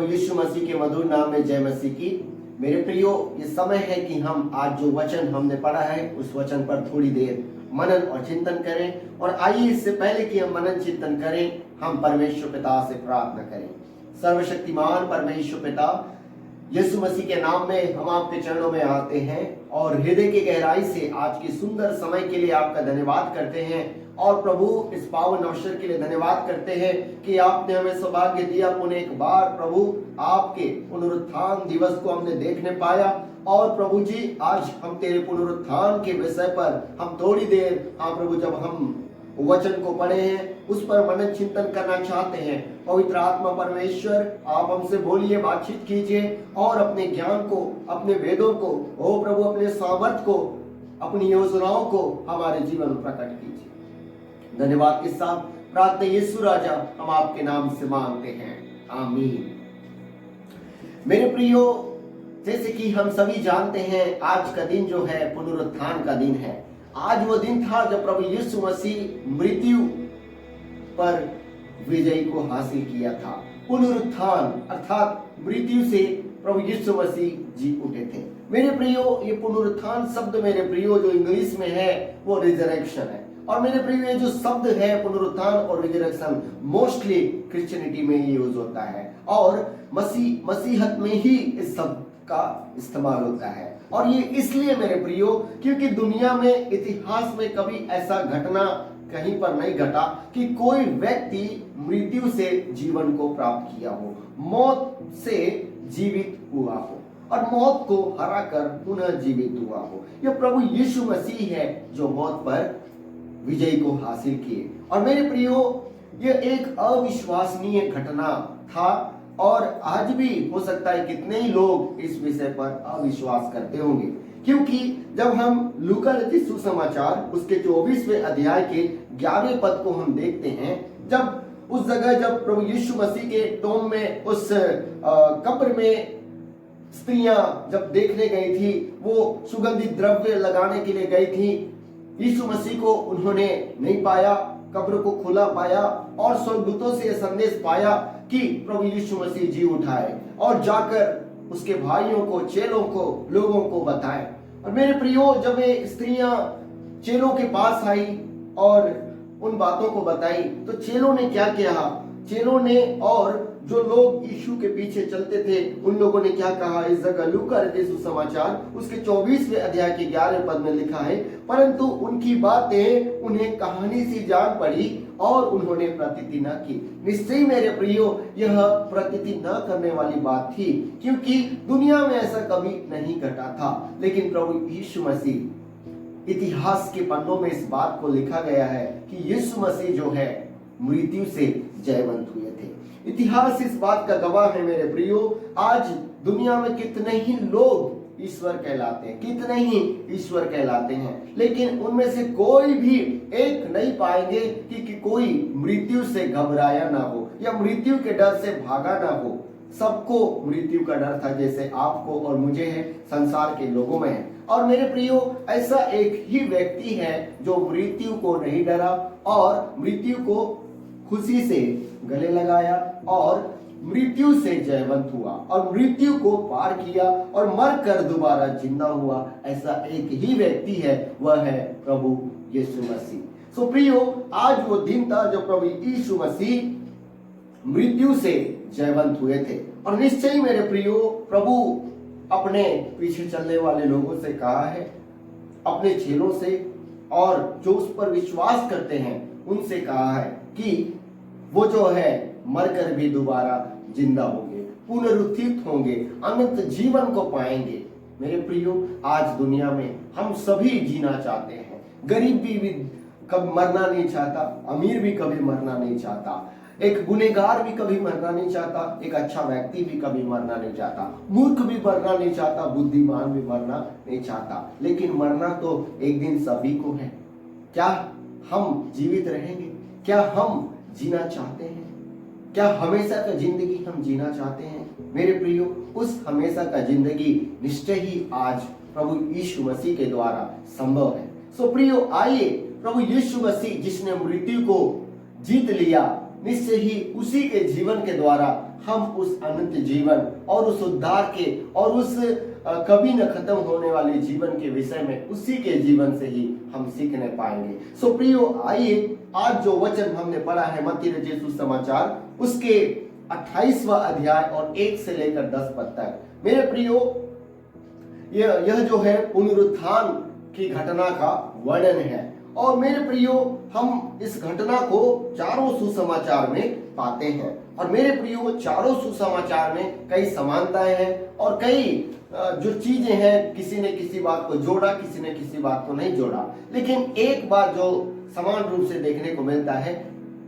यीशु मसीह के मधुर नाम में जय मसीह की। मेरे प्रियो, ये समय है कि हम आज जो वचन हमने पढ़ा है उस वचन पर थोड़ी देर मनन और चिंतन करें। और आइए इससे पहले कि हम मनन चिंतन करें, हम परमेश्वर पिता से प्रार्थना करें। सर्वशक्तिमान परमेश्वर पिता, यीशु मसीह के नाम में हम आपके चरणों में आते हैं और हृदय की गहराई से आज की सुंदर समय के लिए आपका धन्यवाद करते हैं। और प्रभु, इस पावन अवसर के लिए धन्यवाद करते हैं कि आपने हमें सौभाग्य दिया पुनः एक बार प्रभु आपके पुनरुत्थान दिवस को हमने देखने पाया। और प्रभु जी, आज हम तेरे पुनरुत्थान के विषय पर हम थोड़ी देर, हाँ प्रभु, जब हम वचन को पढ़े हैं उस पर मनन चिंतन करना चाहते हैं। पवित्र आत्मा परमेश्वर, आप हमसे बोलिए, बातचीत कीजिए और अपने ज्ञान को, अपने वेदों को, ओ प्रभु, अपने सामर्थ को, अपनी योजनाओं को हमारे जीवन में प्रकट कीजिए। धन्यवाद के साथ प्रार्थना यीशु राजा हम आपके नाम से मांगते हैं, आमीन। मेरे प्रियो, जैसे कि हम सभी जानते हैं, आज का दिन जो है पुनरुत्थान का दिन है। आज वो दिन था जब प्रभु यीशु मसीह मृत्यु पर विजय को हासिल किया था। पुनरुत्थान अर्थात मृत्यु से प्रभु यीशु मसीह जी उठे थे। मेरे प्रियो, ये पुनरुत्थान शब्द मेरे प्रियो जो इंग्लिश में है वो रिजरेक्शन है। और मेरे प्रियो, ये जो शब्द है पुनरुत्थान और रिजरेक्शन मोस्टली क्रिश्चियनिटी में ये यूज होता है और मसीहत में ही इस शब्द का इस्तेमाल होता है। और ये इसलिए मेरे प्रियो क्योंकि दुनिया में इतिहास में कभी ऐसा घटना कहीं पर नहीं घटा कि कोई व्यक्ति मृत्यु से जीवन को प्राप्त किया हो, मौत से जीवित हुआ हो और मौत को हराकर पुनः जीवित हुआ हो। यह प्रभु यीशु मसीह है जो मौत पर विजय को हासिल किए। और मेरे प्रियो, यह एक अविश्वसनीय घटना था और आज भी हो सकता है कितने ही लोग इस विषय पर अविश्वास करते होंगे, क्योंकि जब हम लूका रचित सुसमाचार उसके 24वें अध्याय के 11वें पद को हम देखते हैं, जब उस जगह जब प्रभु यीशु मसीह के टोम में उस कब्र में स्त्रियां जब देखने गई थी, वो सुगंधित द्रव्य लगाने के लिए गई थी, यीशु मसीह को उन्होंने नहीं पाया, कब्र को खुला पाया और स्वर्गदूतों से यह संदेश पाया कि प्रभु यीशु मसीह जी उठाए और जाकर उसके भाइयों को, चेलों को, लोगों को बताए। और मेरे प्रियो, जब ये स्त्रियां चेलों के पास आई और उन बातों को बताई तो चेलों ने क्या किया? चेलों ने और जो लोग यीशु के पीछे चलते थे उन लोगों ने क्या कहा? इस जगह लूका रचित सुसमाचार उसके 24वें अध्याय के 11वें पद में लिखा है, परंतु उनकी बातें उन्हें कहानी सी जान पड़ी और उन्होंने प्रतीति न की। निश्चय मेरे प्रियो, यह प्रतीति न करने वाली बात थी, क्योंकि दुनिया में ऐसा कभी नहीं घटा था। लेकिन प्रभु यीशु मसीह, इतिहास के पन्नों में इस बात को लिखा गया है कि यीशु मसीह जो है मृत्यु से जयवंत हुए थे। इतिहास इस बात का गवाह है मेरे प्रियो। आज दुनिया में कितने ही लोग ईश्वर कहलाते हैं, कितने ही ईश्वर कहलाते हैं, लेकिन उनमें से कोई भी एक नहीं पाएंगे कि कोई मृत्यु से घबराया ना हो या मृत्यु के डर से भागा ना हो। सबको मृत्यु का डर था, जैसे आपको और मुझे है, संसार के लोगों में है। और मेरे प्रियो, ऐसा एक ही व्यक्ति है जो मृत्यु को नहीं डरा और मृत्यु को खुशी से गले लगाया और मृत्यु से जयवंत हुआ और मृत्यु को पार किया और मरकर दोबारा जिंदा हुआ। ऐसा एक ही व्यक्ति है, वह है प्रभु यीशु मसीह। सो प्रियो, आज वो दिन था जो प्रभु यीशु मसीह मृत्यु से जयवंत हुए थे। और निश्चय मेरे प्रियो, प्रभु अपने पीछे चलने वाले लोगों से कहा है, अपने चेलों से और जो उस पर विश्वास करते हैं उनसे कहा है कि वो जो है मरकर भी दोबारा जिंदा होंगे, पुनरुत्थित होंगे, अनंत जीवन को पाएंगे। मेरे प्रियो, आज दुनिया में हम सभी जीना चाहते हैं। गरीब भी कभी मरना नहीं चाहता, अमीर भी कभी मरना नहीं चाहता, एक गुनहगार भी कभी मरना नहीं चाहता, एक अच्छा व्यक्ति भी कभी मरना नहीं चाहता, मूर्ख भी मरना नहीं चाहता, बुद्धिमान भी मरना नहीं चाहता। लेकिन मरना तो एक दिन सभी को है। क्या हम जीवित रहेंगे? क्या हम जीना चाहते हैं? क्या हमेशा का जिंदगी हम जीना चाहते हैं? मेरे प्रियो, उस हमेशा का जिंदगी निश्चय ही आज प्रभु यीशु मसीह के द्वारा संभव है। सो प्रियो, आइए प्रभु यीशु मसीह जिसने मृत्यु को जीत लिया, निश्चय ही उसी के जीवन के द्वारा हम उस अनंत जीवन और उस उद्धार के और उस कभी न खत्म होने वाले जीवन के विषय में उसी के जीवन से ही हम सीखने पाएंगे। सो प्रियो, आइए आज जो वचन हमने पढ़ा है मत्ती रचित सुसमाचार उसके 28वां अध्याय और 1 से लेकर 10 पद तक। मेरे प्रियो, यह जो है पुनरुत्थान की घटना का वर्णन है। और मेरे प्रियो, हम इस घटना को चारों सुसमाचार में पाते हैं। और मेरे प्रियो, चारों सुसमाचार में कई समानताएं हैं और कई जो चीजें हैं, किसी ने किसी बात को जोड़ा, किसी ने किसी बात को नहीं जोड़ा, लेकिन एक बात जो समान रूप से देखने को मिलता है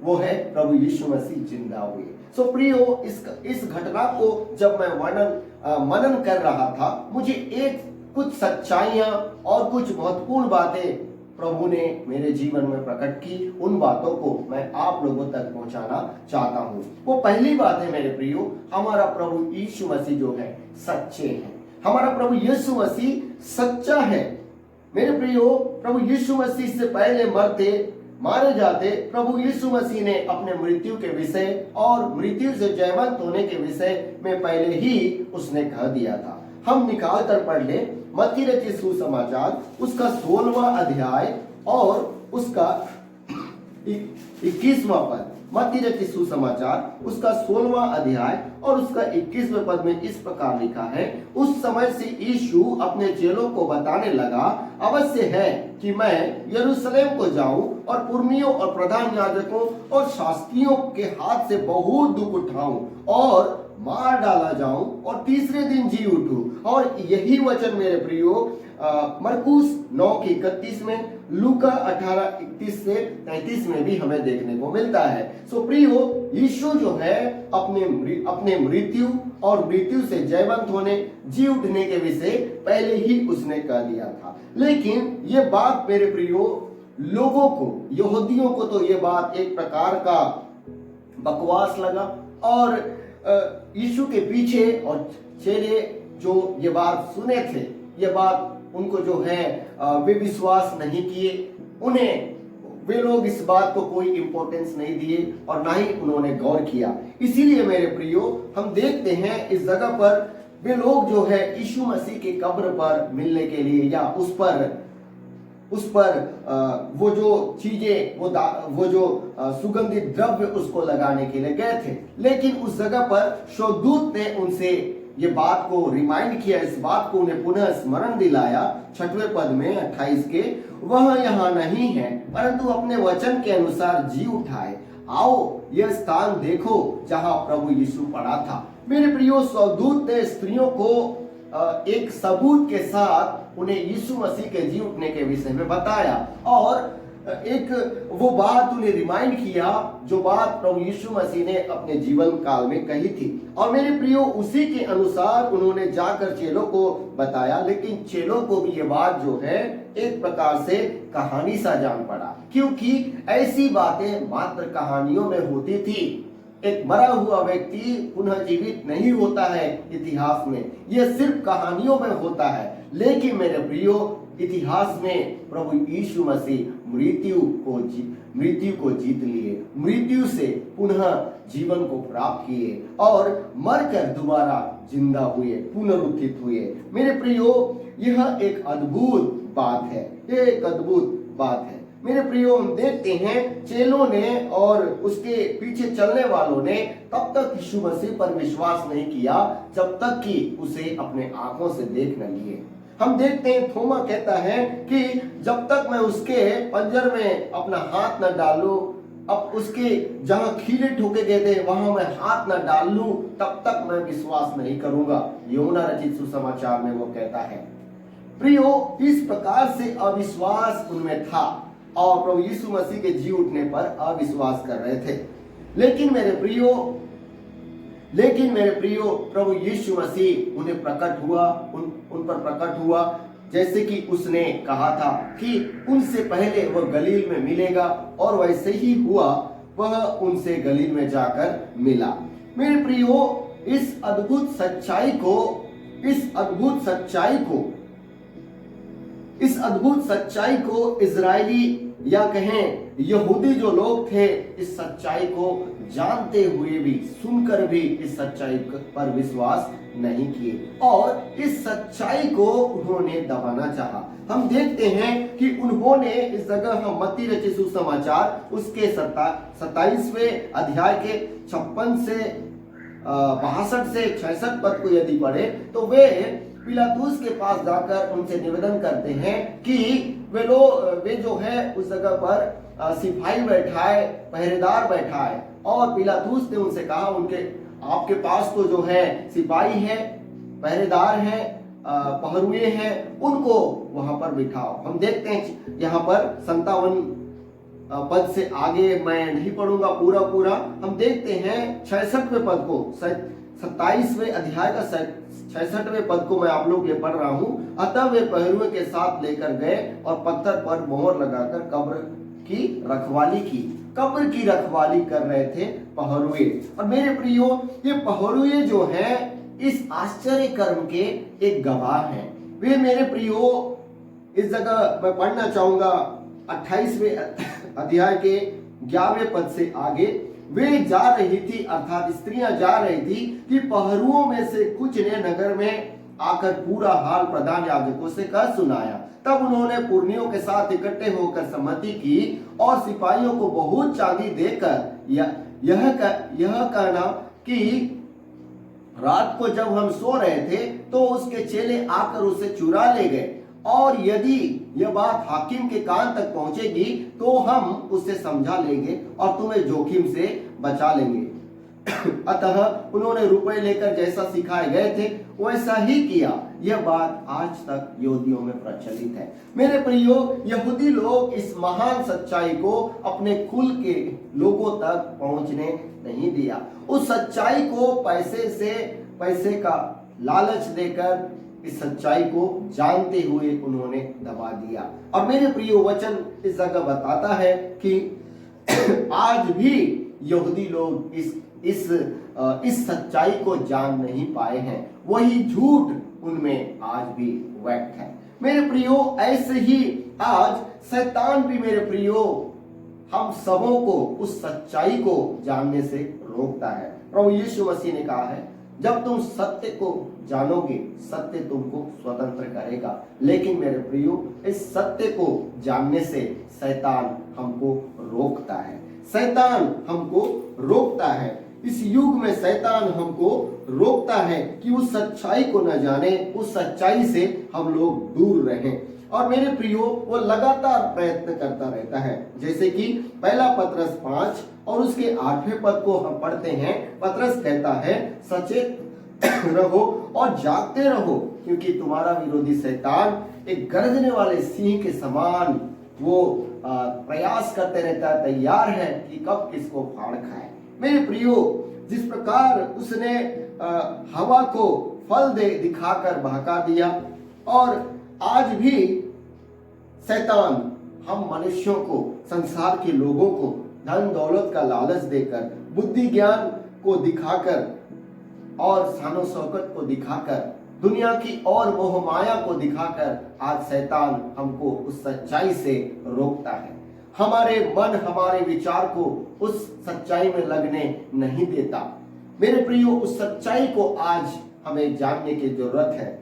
वो है प्रभु यीशु मसीह जिंदा हुए। सो प्रियो, इस घटना को जब मैं मनन कर रहा था, मुझे कुछ सच्चाइयां और कुछ महत्वपूर्ण बातें प्रभु ने मेरे जीवन में प्रकट की। उन बातों को मैं आप लोगों तक पहुंचाना चाहता हूं। वो पहली बात है मेरे प्रियो, हमारा प्रभु यीशु मसीह जो है सच्चे हैं। हमारा प्रभु यीशु मसीह सच्चा है। मेरे प्रियो, प्रभु यीशु मसीह से पहले मरते मारे जाते प्रभु यीशु मसीह ने अपने मृत्यु के विषय और मृत्यु से जयवंत होने के विषय में पहले ही उसने कह दिया था। हम निकाल कर पढ़ ले मत्ती रचित सुसमाचार उसका 16वां अध्याय और उसका 21वां पद। मत्ती रचित सुसमाचार उसका 16वां अध्याय और उसका 21वें पद में इस प्रकार लिखा है, उस समय से यीशु अपने चेलों को बताने लगा, अवश्य है कि मैं यरूशलेम को जाऊं और पुरनियों और प्रधान याजकों और शास्त्रियों के हाथ से बहुत दुख उठाऊं और मार डाला जाऊं और तीसरे दिन जी उठूं। और यही वचन मेरे प्रियो मरकुस 9:31 में, लूका 18:31 से 33 में भी हमें देखने को मिलता है। सो प्रियो, यीशु जो है अपने मृत्यु और मृत्यु से जयवंत होने, जी उठने के विषय पहले ही उसने कह दिया था। लेकिन ये बात मेरे प्रियो लोगों को, यहूदियों को तो ये बात एक प्रकार का बकवास लगा और यीशु के पीछे और चेले जो ये बात सुने थे, ये बात उनको जो है वे विश्वास नहीं किए, उन्हें वे लोग इस बात को कोई इंपॉर्टेंस नहीं दिए और ना ही उन्होंने गौर किया। इसीलिए मेरे प्रियो हम देखते हैं इस जगह पर वे लोग जो है यीशु मसीह के कब्र पर मिलने के लिए या उस पर वो जो चीजें वो जो सुगंधित द्रव्य उसको लगाने के लिए गए थे। लेकिन उस जगह पर स्वर्गदूत ने उनसे ये बात को रिमाइंड किया, इस बात को उन्हें पुनः स्मरण दिलाया 6वें पद में 28 के, वह यहाँ नहीं है परंतु अपने वचन के अनुसार जी उठाए। आओ यह स्थान देखो जहाँ प्रभु यीशु पड़ा था। मेरे प्रियो, स्वर्गदूत ने स्त्रियों को एक सबूत के साथ उन्हें यीशु मसीह के जी उठने के विषय में बताया और एक वो बात उन्हें रिमाइंड किया जो बात प्रभु यीशु मसीह ने अपने जीवन काल में कही थी। और मेरे प्रियो, उसी के अनुसार उन्होंने जाकर चेलों को बताया। लेकिन चेलों को भी ये बात जो है एक प्रकार से कहानी सा जान पड़ा, क्योंकि ऐसी बातें मात्र कहानियों में होती थी। एक मरा हुआ व्यक्ति पुनः जीवित नहीं होता है इतिहास में, यह सिर्फ कहानियों में होता है। लेकिन मेरे प्रियो, इतिहास में प्रभु यीशु मसीह मृत्यु को जीत लिए, मृत्यु से पुनः जीवन को प्राप्त किए और मरकर दोबारा जिंदा हुए, पुनरुत्थित हुए। मेरे प्रियो, यह एक अद्भुत बात है, यह एक अद्भुत बात है। मेरे प्रियो, हम देखते हैं चेलों ने और उसके पीछे चलने वालों ने तब तक यीशु मसीह पर विश्वास नहीं किया जब तक कि उसे अपने आंखों से देख न लिए। हम देखते हैं थोमा कहता है कि जब तक मैं उसके पंजर में अपना हाथ न डालूं, अब उसके जहां खीले ठोके गए थे वहां मैं हाथ न डाल लूं, तब तक मैं विश्वास नहीं करूंगा। यूहन्ना रचित सुसमाचार में वो कहता है। प्रियो, इस प्रकार से अविश्वास उनमें था और प्रभु यीशु मसीह के जी उठने पर अविश्वास कर रहे थे। लेकिन मेरे प्रियो प्रभु यीशु मसीह उन्हें प्रकट हुआ, उन पर प्रकट हुआ, जैसे कि उसने कहा था कि उनसे पहले वह गलील में मिलेगा और वैसे ही हुआ, वह उनसे गलील में जाकर मिला। मेरे प्रियो, इस अद्भुत सच्चाई को इजरायली या कहें यहूदी जो लोग थे, इस सच्चाई को जानते हुए भी, सुनकर भी इस सच्चाई पर विश्वास नहीं किए और इस सच्चाई को उन्होंने दबाना चाहा। हम देखते हैं कि उन्होंने इस जगह हम मत्ती रचित सुसमाचार उसके 27वें अध्याय के 56 से 62 से 66 पद को यदि पढ़े तो वे पिलातुस के पास जाकर उनसे निवेदन करते हैं कि वे जो है उस जगह पर सिपाही बैठाए, पहरेदार बैठाए। और पिलातुस ने उनसे कहा, आपके पास तो जो है सिपाही है, पहरेदार है, पहरुए हैं, उनको वहां पर बिठाओ। हम देखते हैं यहाँ पर 57 पद से आगे मैं नहीं पढ़ूंगा पूरा। हम देखते हैं 66वें पद को, 27वें अध्याय का 66वें पद को मैं आप लोग के पढ़ रहा हूँ। अतः वे पहरुए के साथ लेकर गए और पत्थर पर मोहर लगाकर कब्र की रखवाली कर रहे थे पहरुए। और मेरे प्रियो, ये पहरुए जो है इस आश्चर्य कर्म के एक गवाह हैं। वे मेरे प्रियो, इस जगह मैं पढ़ना चाहूंगा 28वें अध्याय के 11वें पद से आगे, वे जा रही थी, अर्थात स्त्रियां जा रही थी कि पहरुओं में से कुछ ने नगर में आकर पूरा हाल प्रधान याजकों से कह सुनाया। तब उन्होंने पुरनियों के साथ इकट्ठे होकर सम्मति की और सिपाहियों को बहुत चांदी देकर यह कहना कि रात को जब हम सो रहे थे तो उसके चेले आकर उसे चुरा ले गए, और यदि यह बात हाकिम के कान तक पहुंचेगी तो हम उसे समझा लेंगे और तुम्हें जोखिम से बचा लेंगे। अतः उन्होंने रुपए लेकर जैसा सिखाए गए थे वैसा ही किया। यह बात आज तक यहूदियों में प्रचलित है। मेरे प्रियो, यहूदी लोग इस महान सच्चाई को अपने कुल के लोगों तक पहुंचने नहीं दिया। उस सच्चाई को पैसे का लालच देकर इस सच्चाई को जानते हुए उन्होंने दबा दिया। और मेरे प्रियो, वचन इस जगह बताता है कि आज भी यहूदी लोग इस सच्चाई को जान नहीं पाए हैं। वही झूठ उनमें आज भी व्यक्त है। मेरे प्रियो, ऐसे ही आज शैतान भी मेरे प्रियो हम सबों को उस सच्चाई को जानने से रोकता है। प्रभु यीशु मसीह ने कहा है, जब तुम सत्य को जानोगे सत्य तुमको स्वतंत्र करेगा। लेकिन मेरे प्रियो, इस सत्य को जानने से शैतान हमको रोकता है। शैतान हमको रोकता है। इस युग में शैतान हमको रोकता है कि उस सच्चाई को न जाने, उस सच्चाई से हम लोग दूर रहें। और मेरे प्रियो, वो लगातार प्रयत्न करता रहता है। जैसे कि पहला पतरस 5 और उसके 8वें पद को हम पढ़ते हैं। पतरस कहता है, सचेत रहो और जागते रहो, क्योंकि तुम्हारा विरोधी शैतान एक गरजने वाले सिंह के समान वो प्रयास करते रहता है, तैयार है कि कब किसको फाड़ खाए। मेरे प्रियो, जिस प्रकार उसने हवा को फल दिखाकर बहका दिया, और आज भी शैतान हम मनुष्यों को, संसार के लोगों को धन दौलत का लालच देकर, बुद्धि ज्ञान को दिखाकर और शानो शौकत को दिखाकर, दुनिया की और मोह माया को दिखाकर आज शैतान हमको उस सच्चाई से रोकता है। हमारे मन, हमारे विचार को उस सच्चाई में लगने नहीं देता। मेरे प्रियो, उस सच्चाई को आज हमें जानने की जरूरत है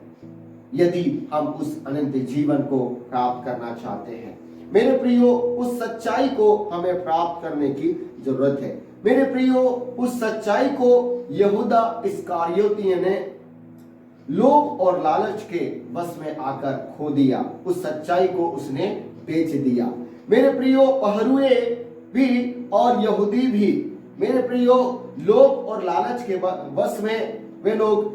यदि हम उस अनंत जीवन को प्राप्त करना चाहते हैं। मेरे प्रियो, उस सच्चाई को हमें प्राप्त करने की जरूरत है। मेरे प्रियो, उस सच्चाई को यहूदा इस्करियोती ने लोभ और लालच के बस में आकर खो दिया। उस सच्चाई को उसने बेच दिया। मेरे प्रियो, पहरुए भी और यहूदी भी, मेरे प्रियो, लोभ और लालच के बस में वे लोग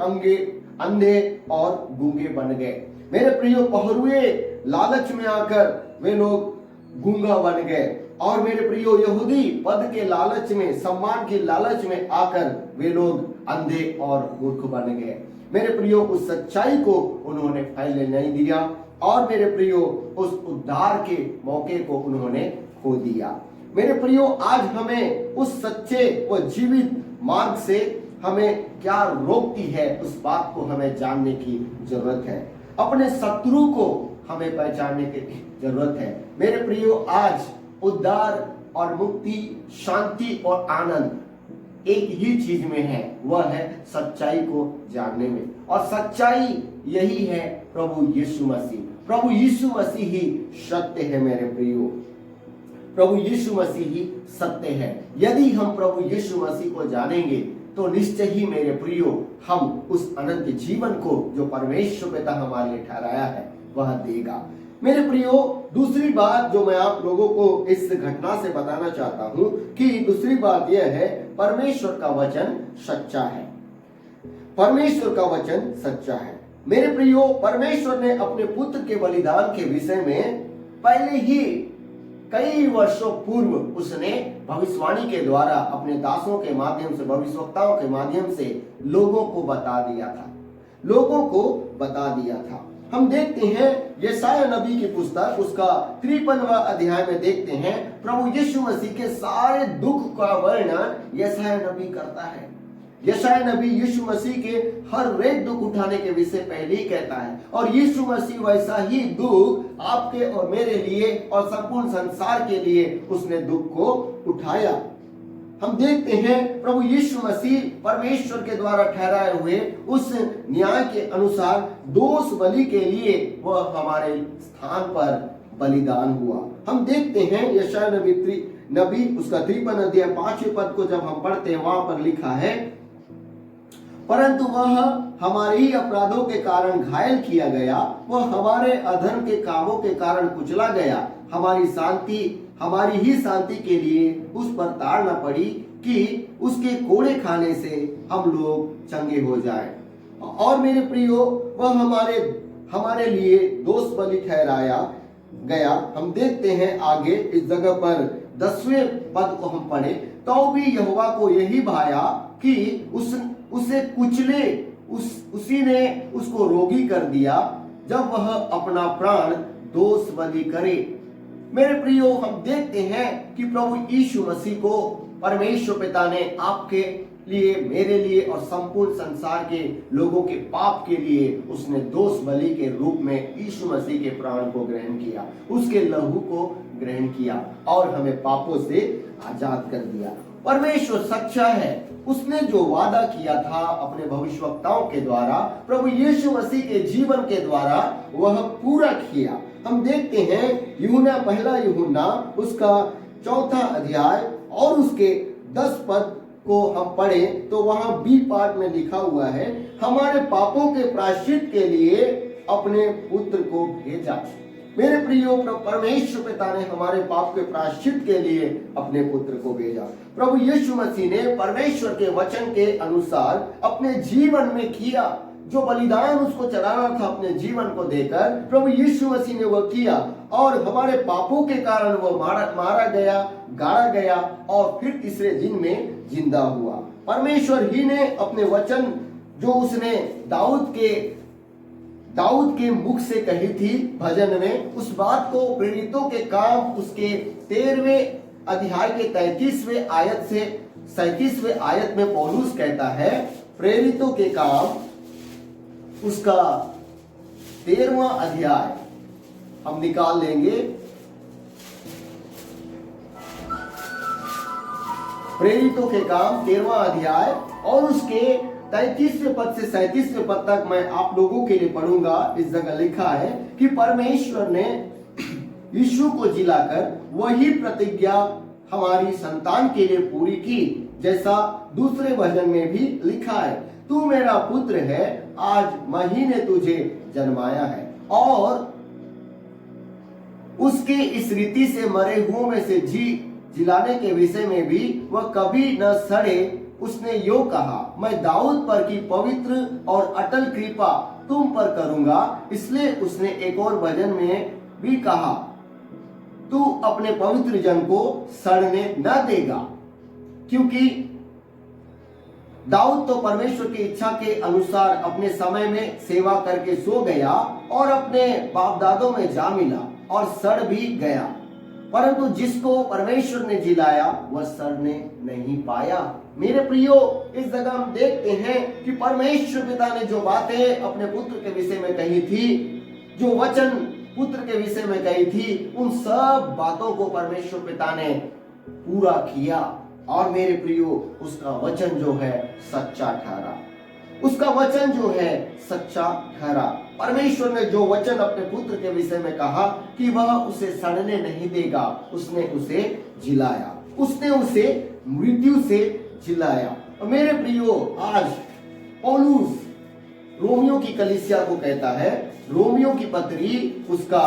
अंधे और गूंगे बन गए। मेरे प्रियो, पहरुए लालच में आकर वे लोग गूंगा बन गए, और मेरे प्रियो, यहूदी पद के लालच में, सम्मान के लालच में आकर वे लोग अंधे और मूर्ख बन गए। मेरे प्रियो, उस सच्चाई को उन्होंने फैलने नहीं दिया, और मेरे प्रियो, उस उद्धार के मौके को उन्होंने खो दिया। मेरे प्रियो, आज हमें उस सच्चे व जीवित मार्ग से हमें क्या रोकती है, उस बात को हमें जानने की जरूरत है। अपने शत्रु को हमें पहचानने की जरूरत है। मेरे प्रियो, आज उद्धार और मुक्ति, शांति और आनंद एक ही चीज में है, वह है सच्चाई को जानने में। और सच्चाई यही है प्रभु यीशु मसीह। प्रभु यीशु मसीह ही सत्य है। मेरे प्रियो, प्रभु यीशु मसीह ही सत्य है। यदि हम प्रभु यीशु मसीह को जानेंगे तो निश्चय ही मेरे प्रियो हम उस अनंत जीवन को जो परमेश्वर पिता हमारे लिए ठहराया है वह देगा। मेरे प्रियो, दूसरी बात जो मैं आप लोगों को इस घटना से बताना चाहता हूं कि दूसरी बात यह है, परमेश्वर का वचन सच्चा है। परमेश्वर का वचन सच्चा है। मेरे प्रियो, परमेश्वर ने अपने पुत्र के बलिदान के विषय में पहले ही कई वर्षों पूर्व उसने भविष्यवाणी के द्वारा अपने दासों के माध्यम से, भविष्यवक्ताओं के माध्यम से लोगों को बता दिया था। हम देखते हैं यशायाह नबी की पुस्तक उसका 53वां अध्याय में देखते हैं, प्रभु यीशु मसीह के सारे दुख का वर्णन यशायाह नबी करता है। यशायाह नबी यीशु मसीह के हर एक दुख उठाने के विषय पहले ही कहता है, और यीशु मसीह वैसा ही दुख आपके और मेरे लिए और संपूर्ण संसार के लिए उसने दुख को उठाया। हम देखते हैं प्रभु यीशु मसीह परमेश्वर के द्वारा ठहराए हुए उस न्याय के अनुसार दोष बलि के लिए वह हमारे स्थान पर बलिदान हुआ। हम देखते हैं यशायाह नबी उसका 53 अध्याय 5वें पद को जब हम पढ़ते हैं, वहां पर लिखा है, परंतु वह हमारे ही अपराधों के कारण घायल किया गया, वह हमारे अधर्म के कामों के कारण कुचला गया, हमारी ही शांति के लिए उस पर ताड़ न पड़ी कि उसके कोड़े खाने से हम लोग चंगे हो जाएं। और मेरे प्रियो, वह हमारे लिए दोष बलि ठहराया गया। हम देखते हैं आगे इस जगह पर 10वें पद को हम पढ़े, तो भी यहोवा को यही भाया कि उसे कुचले, उसी ने उसको रोगी कर दिया जब वह अपना प्राण दोष बलि करे। मेरे प्रियो, हम देखते हैं कि प्रभु यीशु मसीह को परमेश्वर पिता ने आपके लिए, मेरे लिए और संपूर्ण संसार के लोगों के पाप के लिए उसने दोष बलि के रूप में यीशु मसीह के प्राण को ग्रहण किया, उसके लहू को ग्रहण किया और हमें पापों से आजाद कर दिया। परमेश्वर सच्चा है, उसने जो वादा किया था अपने भविष्यवक्ताओं के द्वारा, प्रभु यीशु मसीह के जीवन के द्वारा वह पूरा किया। हम देखते हैं पहला यूहन्ना उसका 4 अध्याय और उसके 10 पद को हम पढ़े तो वहां बी पार्ट में लिखा हुआ है, हमारे पापों के प्रायश्चित के लिए अपने पुत्र को भेजा। मेरे प्रियो, परमेश्वर पिता ने हमारे पाप के प्रायश्चित के लिए अपने पुत्र को भेजा। प्रभु यीशु मसीह ने परमेश्वर के वचन के अनुसार अपने जीवन में किया, जो बलिदान उसको चढ़ाना था अपने जीवन को देकर, प्रभु यीशु मसीह ने वह किया और हमारे पापों के कारण वह मारा गया, गाड़ा गया और फिर तीसरे दिन में जिंदा हुआ। परमेश्वर ही ने अपने वचन जो उसने दाऊद के मुख से कही थी भजन में, उस बात को प्रेरितों के काम उसके 13वें अध्याय के 33वें आयत से 37वें आयत में पौलुस कहता है, प्रेरितों के काम उसका 13वां अध्याय हम निकाल लेंगे। प्रेरितों के काम 13वां अध्याय और उसके 33वें पद से 37वें पद तक मैं आप लोगों के लिए पढ़ूंगा। इस जगह लिखा है कि परमेश्वर ने यीशु को जिलाकर वही प्रतिज्ञा हमारी संतान के लिए पूरी की, जैसा दूसरे वचन में भी लिखा है, तू मेरा पुत्र है, आज मैं ने तुझे जन्माया है। और उसके इस रीति से मरे हुओं में से जिलाने के विषय में भी वह कभी न सड़े, उसने यो कहा, मैं दाऊद पर की पवित्र और अटल कृपा तुम पर करूंगा। इसलिए उसने एक और भजन में भी कहा, तू अपने पवित्र जन को सड़ने न देगा। क्योंकि दाऊद तो परमेश्वर की इच्छा के अनुसार अपने समय में सेवा करके सो गया और अपने बाप दादों में जा मिला और सड़ भी गया, परंतु जिसको परमेश्वर ने जिलाया वह सड़ने नहीं पाया। मेरे प्रियो, इस जगह हम देखते हैं कि परमेश्वर पिता ने जो बातें अपने पुत्र के विषय में कही थी, जो वचन पुत्र के विषय में कही थी, उन सब बातों को परमेश्वर पिता ने पूरा किया। और मेरे प्रियो, उसका वचन जो है सच्चा ठहरा, उसका वचन जो है सच्चा ठहरा। परमेश्वर ने जो वचन अपने पुत्र के विषय में कहा कि वह उसे सड़ने नहीं देगा, उसने उसे जिलाया, उसने उसे मृत्यु से जिलाया। और मेरे प्रियो, आज पौलुस रोमियो की कलीसिया को कहता है, रोमियो की पत्री उसका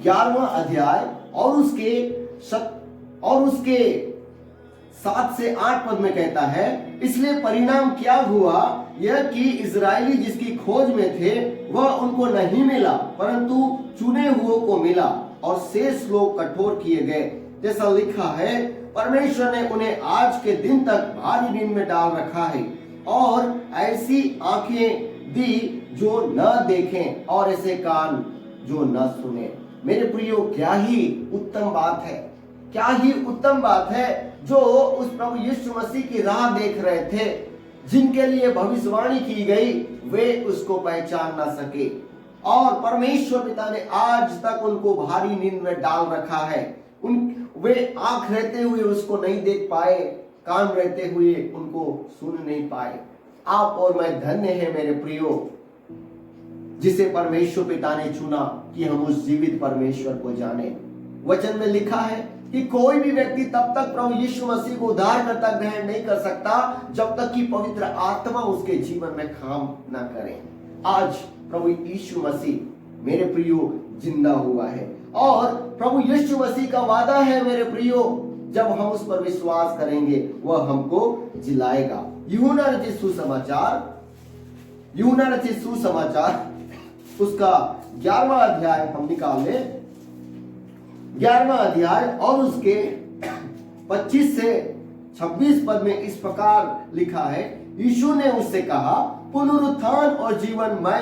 11वां अध्याय और उसके 7 से 8 पद में कहता है, इसलिए परिणाम क्या हुआ, यह कि इजरायली जिसकी खोज में थे वह उनको नहीं मिला, परंतु चुने हुओं को मिला और शेष लोग कठोर किए गए। जैसा लिखा है, परमेश्वर ने उन्हें आज के दिन तक भारी नींद में डाल रखा है और ऐसी आंखें दी जो न देखें और ऐसे कान जो न सुने। मेरे प्रियो, क्या ही उत्तम बात है, क्या ही उत्तम बात है जो उस प्रभु यीशु मसीह की राह देख रहे थे, जिनके लिए भविष्यवाणी की गई, वे उसको पहचान ना सके और परमेश्वर पिता ने आज तक उनको भारी नींद में डाल रखा है। वे आंख रहते हुए उसको नहीं देख पाए, कान रहते हुए उनको सुन नहीं पाए। आप और मैं धन्य है मेरे प्रियो, जिसे परमेश्वर पिता ने चुना कि हम उस जीवित परमेश्वर को जाने। वचन में लिखा है कि कोई भी व्यक्ति तब तक प्रभु यीशु मसीह को उद्धारकर्ता ग्रहण नहीं कर सकता जब तक कि पवित्र आत्मा उसके जीवन में काम ना करे। आज प्रभु यीशु मसीह मेरे प्रियो जिंदा हुआ है और प्रभु यीशु मसीह का वादा है मेरे प्रियो, जब हम उस पर विश्वास करेंगे वह हमको जिलाएगा। यूहन्ना रचित सुसमाचार उसका 11वां अध्याय हम निकाल लें। 11वां अध्याय और उसके 25 से 26 पद में इस प्रकार लिखा है, यीशु ने उससे कहा, पुनरुत्थान और जीवन मैं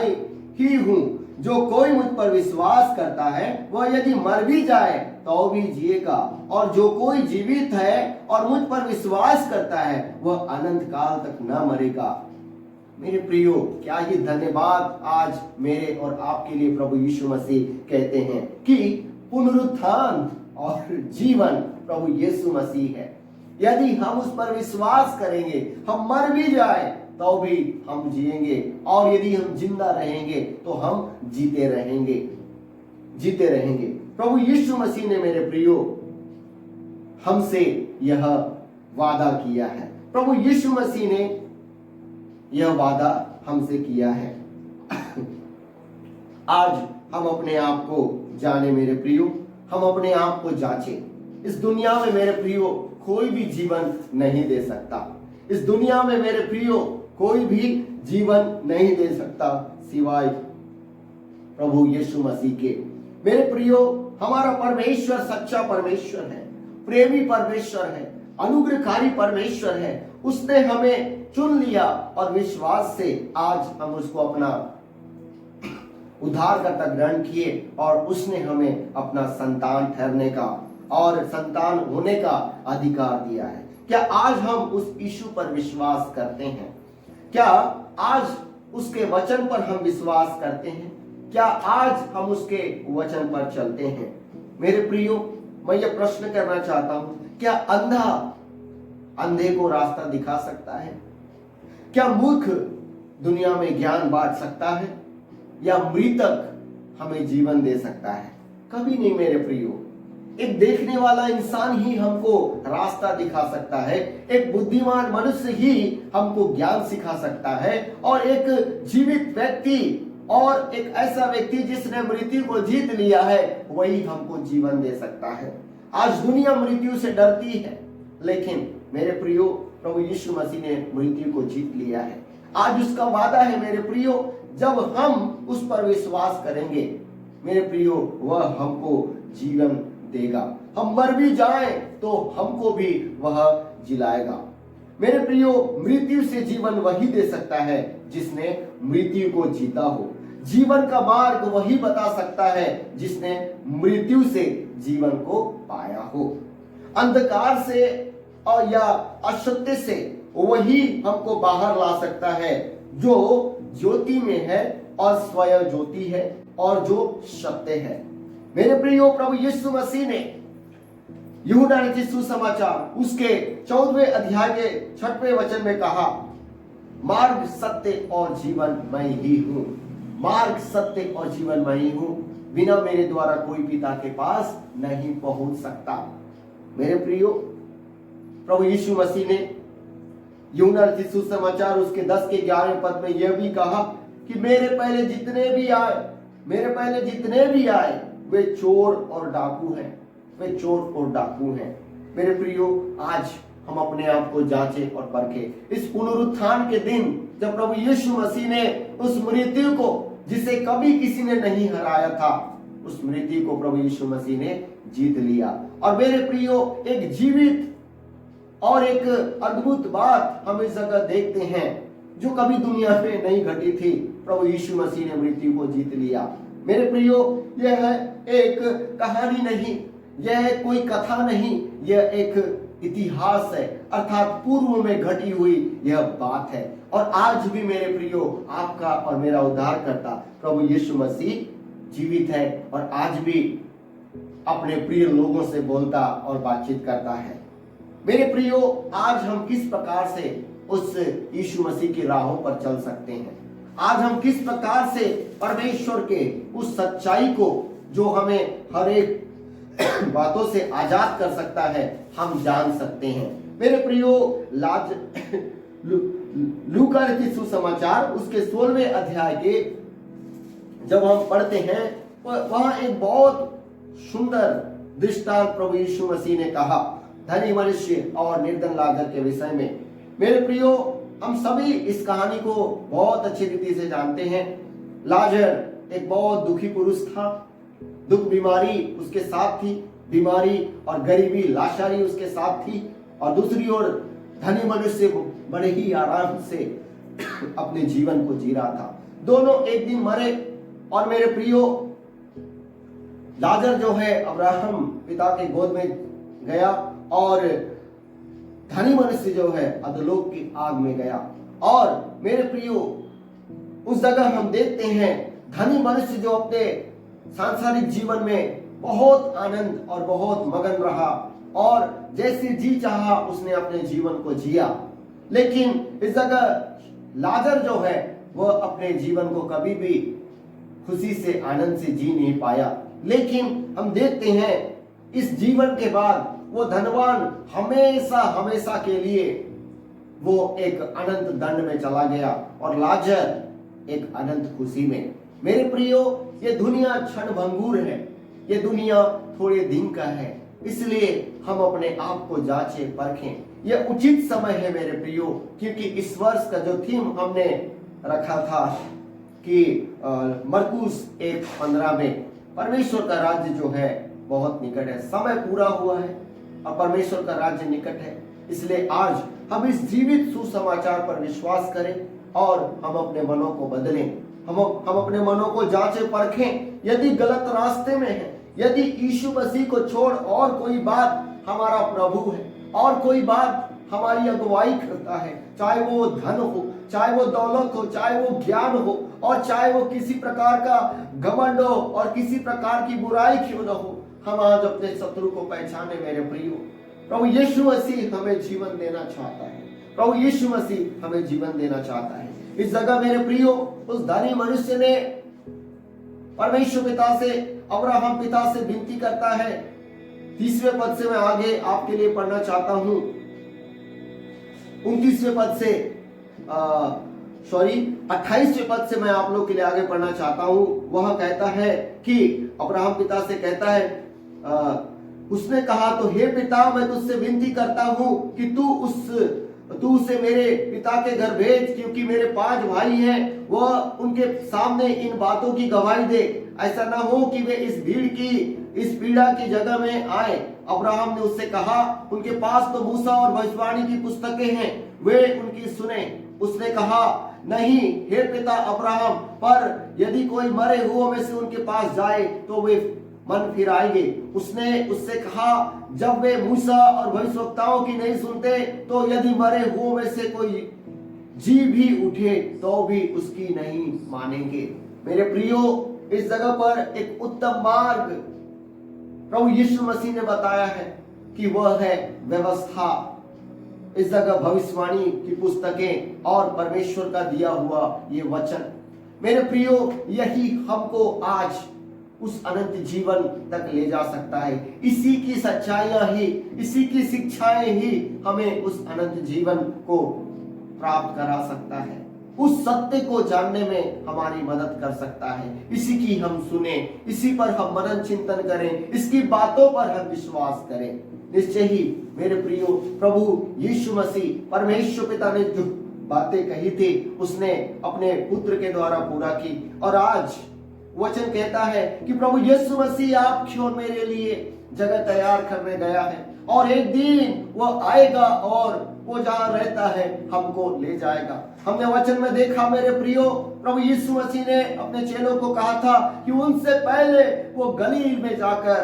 ही हूं, जो कोई मुझ पर विश्वास करता है वह यदि मर भी जाए तो भी जिएगा, और जो कोई जीवित है और मुझ पर विश्वास करता है वह अनंत काल तक न मरेगा। मेरे प्रियो, क्या ही धन्यवाद आज मेरे और आपके लिए प्रभु यीशु मसीह कहते हैं कि पुनरुत्थान और जीवन प्रभु यीशु मसीह है। यदि हम उस पर विश्वास करेंगे, हम मर भी जाए तो भी हम जिएंगे, और यदि हम जिंदा रहेंगे तो हम जीते रहेंगे। प्रभु यीशु मसीह ने मेरे प्रियो हमसे यह वादा किया है। प्रभु यीशु मसीह ने यह वादा हमसे किया है। आज हम अपने आप को जाने मेरे प्रियो, हम अपने आप को जांचें। इस दुनिया में मेरे प्रियो कोई भी जीवन नहीं दे सकता। इस दुनिया में मेरे प्रियो कोई भी जीवन नहीं दे सकता सिवाय प्रभु यीशु मसीह के। मेरे प्रियो, हमारा परमेश्वर सच्चा परमेश्वर है, प्रेमी परमेश्वर है, अनुग्रहकारी परमेश्वर है। उसने हमें चुन लिया और विश्वास से आज हम उसको अपना उद्धारकर्ता ग्रहण किए, और उसने हमें अपना संतान ठहरने का और संतान होने का अधिकार दिया है। क्या आज हम उस यीशु पर विश्वास करते हैं? क्या आज उसके वचन पर हम विश्वास करते हैं? क्या आज हम उसके वचन पर चलते हैं? मेरे प्रियो, मैं ये प्रश्न करना चाहता हूं, क्या अंधा अंधे को रास्ता दिखा सकता है? क्या मूर्ख दुनिया में ज्ञान बांट सकता है? या मृतक हमें जीवन दे सकता है? कभी नहीं मेरे प्रियो। एक देखने वाला इंसान ही हमको रास्ता दिखा सकता है, एक बुद्धिमान मनुष्य ही हमको ज्ञान सिखा सकता है, और एक जीवित व्यक्ति और एक ऐसा व्यक्ति जिसने मृत्यु को जीत लिया है, वही हमको जीवन दे सकता है। आज दुनिया मृत्यु से डरती है, लेकिन मेरे प्रियो प्रभु यीशु मसीह ने मृत्यु को जीत लिया है। आज उसका वादा है मेरे प्रियो, जब हम उस पर विश्वास करेंगे मेरे प्रियो, वह हमको जीवन देगा। हम मर भी जाएं तो हमको भी वह जिलाएगा। मेरे प्रियो, मृत्यु से जीवन वही दे सकता है जिसने मृत्यु को जीता हो। जीवन का मार्ग वही बता सकता है जिसने मृत्यु से जीवन को पाया हो। अंधकार से और या असत्य से वही हमको बाहर ला सकता है जो ज्योति में है और स्वयं ज्योति है और जो सत्य है। मेरे प्रियो, प्रभु यीशु मसीह ने यूहन्ना रचित सुसमाचार उसके 14वें अध्याय के 6वें वचन में कहा, मार्ग सत्य और जीवन मैं ही हूं। मार्ग सत्य और जीवन मैं ही हूं, बिना मेरे द्वारा कोई पिता के पास नहीं पहुंच सकता। मेरे प्रियो, प्रभु यीशु मसीह ने यूहन्ना रचित सुसमाचार उसके 10 के 11वें पद में यह भी कहा कि मेरे पहले जितने भी आए वे चोर और डाकू हैं। मेरे प्रियो, आज हम अपने आप को जांचें और परखें। इस पुनरुत्थान के दिन जब प्रभु यीशु मसीह ने उस मृत्यु को, जिसे कभी किसी ने नहीं हराया था, उस मृत्यु को प्रभु यीशु मसीह ने जीत लिया। और मेरे प्रियो, एक जीवित और एक अद्भुत बात हम इस जगह देखते हैं जो कभी दुनिया में नहीं घटी थी। प्रभु यीशु मसीह ने मृत्यु को जीत लिया। मेरे प्रियो, यह है एक कहानी नहीं, यह कोई कथा नहीं, यह एक इतिहास है, अर्थात पूर्व में घटी हुई यह बात है। और आज भी मेरे प्रियो, आपका और मेरा उद्धारकर्ता प्रभु यीशु मसीह जीवित है और आज भी अपने प्रिय लोगों से बोलता और बातचीत करता है। मेरे प्रियो, आज हम किस प्रकार से उस यीशु मसीह की राहों पर चल सकते हैं? आज हम किस प्रकार से परमेश्वर के उस सच्चाई को, जो हमें हर एक बातों से आजाद कर सकता है, हम जान सकते हैं? मेरे प्रियो, लूका लिखित सुसमाचार उसके 16वें अध्याय के जब हम पढ़ते हैं, वहां एक बहुत सुंदर दृष्टांत प्रभु यीशु मसीह ने कहा धनी मनुष्य और निर्धन लाजर के विषय में। मेरे प्रियो, हम सभी इस कहानी को बहुत अच्छी रीति से जानते हैं। लाजर एक बहुत दुखी पुरुष था, दुख बीमारी उसके साथ थी, बीमारी और गरीबी लाचारी उसके साथ थी, और दूसरी ओर धनी मनुष्य बड़े ही आराम से अपने जीवन को जी रहा था। दोनों एक दिन मरे। और मेरे प्रियो, लाजर जो है अब्राहम पिता के गोद में गया और धनी मनुष्य जो है अधोलोक की आग में गया। और मेरे प्रियो, उस जगह हम देखते हैं धनी मनुष्य जो अपने सांसारिक जीवन में बहुत आनंद और बहुत मगन रहा और जैसे जी चाहा उसने अपने जीवन को जिया। लेकिन इस जगह लाजर जो है वह अपने जीवन को कभी भी खुशी से आनंद से जी नहीं पाया। लेकिन हम देखते हैं इस जीवन के बाद वो धनवान हमेशा हमेशा के लिए वो एक अनंत दंड में चला गया और लाजर एक अनंत खुशी में। मेरे प्रियो, ये दुनिया क्षणभंगुर है, ये दुनिया थोड़े दिन का है, इसलिए हम अपने आप को जांचें परखें। यह उचित समय है मेरे प्रियो, क्योंकि इस वर्ष का जो थीम हमने रखा था कि मरकुस 1:15 में परमेश्वर का राज्य जो है बहुत निकट है, समय पूरा हुआ है और परमेश्वर का राज्य निकट है। इसलिए आज हम इस जीवित सुसमाचार पर विश्वास करें और हम अपने मनों को बदलें। हम अपने मनों को जांचें परखें। यदि गलत रास्ते में है, यदि यीशु मसीह को छोड़ और कोई बात हमारा प्रभु है और कोई बात हमारी अगुवाई करता है, चाहे वो धन हो, चाहे वो दौलत हो, चाहे वो ज्ञान हो और चाहे वो किसी प्रकार का घमंड हो और किसी प्रकार की बुराई क्यों न हो, हम आज अपने शत्रु को पहचाने मेरे प्रियो। प्रभु यीशु मसीह हमें जीवन देना चाहता है। प्रभु यीशु मसीह हमें जीवन देना चाहता है। इस जगह मेरे प्रियो, उस धनी मनुष्य ने परमेश्वर पिता से, अब्राहम पिता से विनती करता है। 30वें पद से मैं आगे आपके लिए पढ़ना चाहता हूं। 29वें पद से 28वें पद से मैं आप लोग के लिए आगे पढ़ना चाहता हूं। वह कहता है कि अब्राहम पिता से कहता है, उसने कहा तो हे पिता, मैं तुझसे विनती करता हूं कि तू उसे मेरे पिता के घर भेज, क्योंकि मेरे 5 भाई हैं, वह उनके सामने इन बातों की गवाही दे। ऐसा ना हो कि वे इस पीड़ा की जगह में आए। अब्राहम ने उससे कहा, उनके पास तो मूसा और भविष्यवाणी की पुस्तकें हैं, वे उनकी सुने। उसने कहा, नहीं हे पिता अब्राहम, पर यदि कोई मरे हुओं में से उनके पास जाए तो वे मन फिराएंगे। उसने उससे कहा, जब वे मूसा और भविष्यवक्ताओं की नहीं सुनते, तो यदि मरे हुओं में से कोई जी भी उठे तो भी उसकी नहीं मानेंगे। मेरे प्रियो, इस जगह पर एक उत्तम मार्ग प्रभु यीशु मसीह ने बताया है कि वह है व्यवस्था। इस जगह भविष्यवाणी की पुस्तकें और परमेश्वर का दिया हुआ ये वचन। मेरे प्रियो, यही हमको आज उस अनंत जीवन तक ले जा सकता है। इसी की सच्चाइयां ही, इसी की शिक्षाएं ही हमें उस अनंत जीवन को प्राप्त करा सकता है, उस सत्य को जानने में हमारी मदद कर सकता है। इसी की हम सुने, इसी पर हम मनन चिंतन करें, इसकी बातों पर हम विश्वास करें। निश्चय ही मेरे प्रियो, प्रभु यीशु मसीह, परमेश्वर पिता ने जो बातें कही थी उसने अपने पुत्र के द्वारा पूरा की। और आज वचन कहता है कि प्रभु यीशु मसीह आपकी और मेरे लिए जगह तैयार करने गया है और एक दिन वह आएगा और वो जहां रहता है हमको ले जाएगा। हमने वचन में देखा मेरे प्रियो, प्रभु यीशु मसीह ने अपने चेलों को कहा था कि उनसे पहले वो गलील में जाकर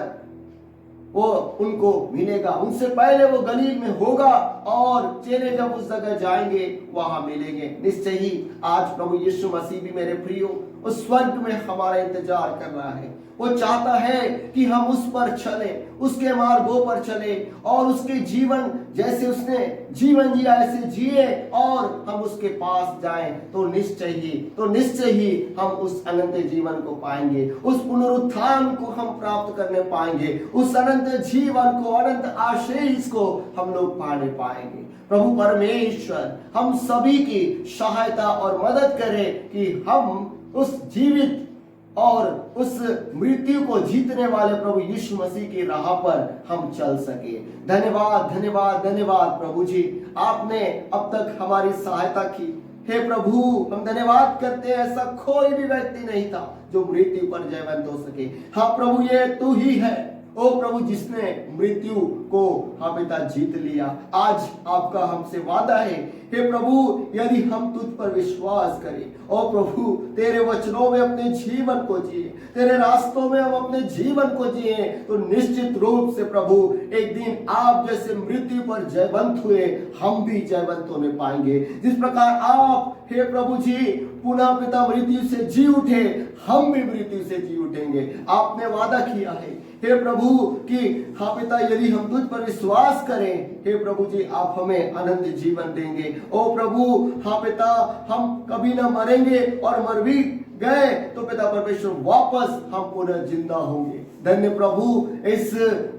वो उनको मिलेगा। उनसे पहले वो गलील में होगा और चेले जब उस जगह जाएंगे वहां मिलेंगे। निश्चय ही आज प्रभु यीशु मसीह भी मेरे प्रियो उस स्वर्ग में हमारा इंतजार कर रहा है। वो चाहता है कि हम उस पर चले, उसके मार्गों पर चले और उसके जीवन जैसे उसने जीवन जिया ऐसे जिए और हम उसके पास जाएं तो निश्चय ही हम उस अनंत जीवन को पाएंगे, उस पुनरुत्थान को हम प्राप्त करने पाएंगे, उस अनंत जीवन को, अनंत आशीष को हम लोग पाने पाएंगे। प्रभु परमेश्वर हम सभी की सहायता और मदद करे कि हम उस जीवित और उस मृत्यु को जीतने वाले प्रभु यीशु मसीह की राह पर हम चल सके। धन्यवाद धन्यवाद धन्यवाद प्रभु जी, आपने अब तक हमारी सहायता की। हे प्रभु हम धन्यवाद करते हैं, ऐसा कोई भी व्यक्ति नहीं था जो मृत्यु पर जयवंत हो सके। हाँ प्रभु ये तू ही है, ओ प्रभु जिसने मृत्यु को हाँ पिता जीत लिया। आज आपका हमसे वादा है हे प्रभु, यदि हम तुझ पर विश्वास करें, ओ प्रभु तेरे वचनों में अपने जीवन को जिए, तेरे रास्तों में हम अपने जीवन को जिए, तो निश्चित रूप से प्रभु एक दिन आप जैसे मृत्यु पर जयवंत हुए हम भी जयवंत होने पाएंगे। जिस प्रकार आप हे प्रभु जी पुनः पिता मृत्यु से जी उठे, हम भी मृत्यु से जी उठेंगे। आपने वादा किया है हे प्रभु कि हाँ पिता यदि हम तुझ पर विश्वास करें, हे प्रभु जी आप हमें अनंत जीवन देंगे। ओ प्रभु हाँ पिता हम कभी ना मरेंगे और मर भी गए तो पिता परमेश्वर वापस हम पुनः जिंदा होंगे। धन्य प्रभु, इस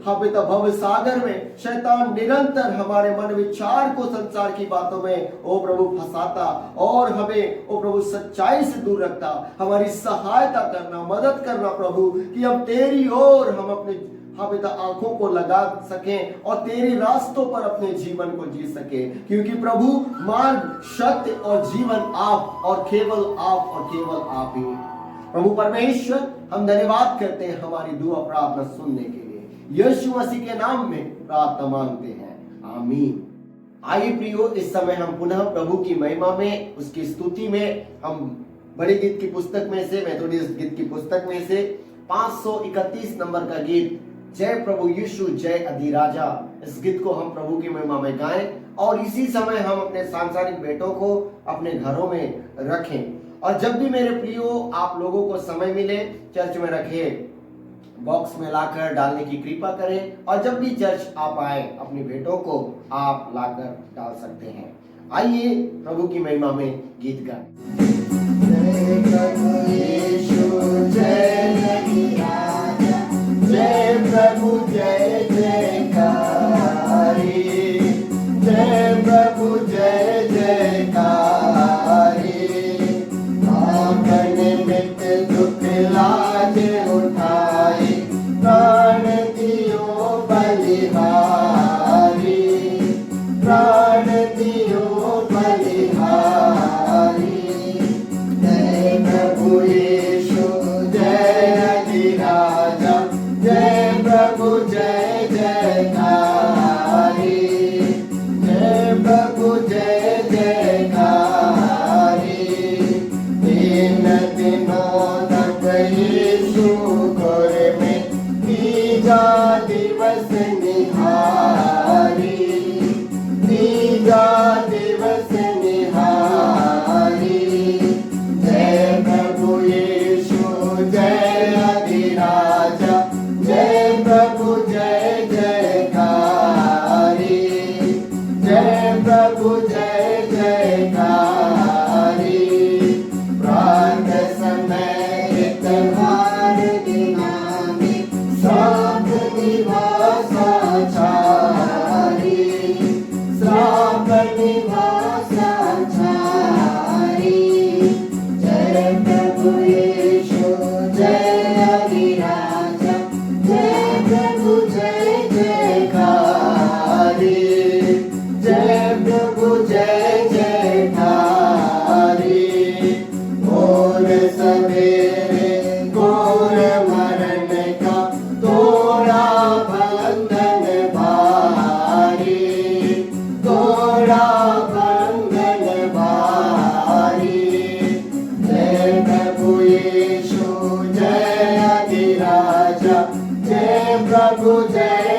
हाँ पिता भव सागर में शैतान निरंतर हमारे मन विचार को संसार की बातों में ओ प्रभु फंसाता और हमें ओ प्रभु सच्चाई से दूर रखता। हमारी सहायता करना, मदद करना प्रभु कि अब तेरी ओर हम अपने हाँ पिता आंखों को लगा सकें और तेरे रास्तों पर अपने जीवन को जी सके, क्योंकि प्रभु मार्ग, सत्य और जीवन आप और केवल आप ही। प्रभु परमेश्वर हम धन्यवाद करते हैं हमारी दुआ प्रार्थना सुनने के लिए। यीशु मसीह के नाम में प्रार्थना मांगते हैं, आमीन। आइए प्रियो, इस समय हम पुनः प्रभु की महिमा में, उसकी स्तुति में हम बड़े गीत की पुस्तक में से, मेथोडिस्ट गीत की पुस्तक में से 531 नंबर का गीत जय प्रभु यीशु जय अधिराजा, इस गीत को हम प्रभु की महिमा में गाएं और इसी समय हम अपने सांसारिक बेटों को अपने घरों में रखें। और जब भी मेरे प्रियो आप लोगों को समय मिले चर्च में रखे बॉक्स में लाकर डालने की कृपा करें, और जब भी चर्च आप आए अपनी बेटों को आप लाकर डाल सकते हैं। आइए प्रभु की महिमा में गीत गाएं। जय प्रभु यीशु जय अधिराजा, जय प्रभु जय जयकारी, जय प्रभु जय जयकारी। आपन मित दुख लाज उठाई, प्राण दियो बलिहारी, प्राण दियो बलिहारी। जय प्रभु यीशु जय अधिराजा, जय प्रभु जय जयकारी, जय प्रभु जय जयकारी। दिन दिनों तक यीशु घर में तीजा दिवस निहारी, तीजा दिवस निहारी। जय प्रभु यीशु जय अधिराजा, जय प्रभु जय जयकारी, जय प्रभु जय जयकारी। प्रात समय इतवार दिना में साथ निवास छारी, साथ निवास छारी। जय प्रभु यीशु जय अधिराजा, जय प्रभु जय जयकारी, जय प्रभु जय जयकारी। और सवेरे घोर मरण का तोड़ा बंधन भारी, तोड़ा बंधन भारी। जय प्रभु यीशु जय अधिराजा, जय प्रभु जय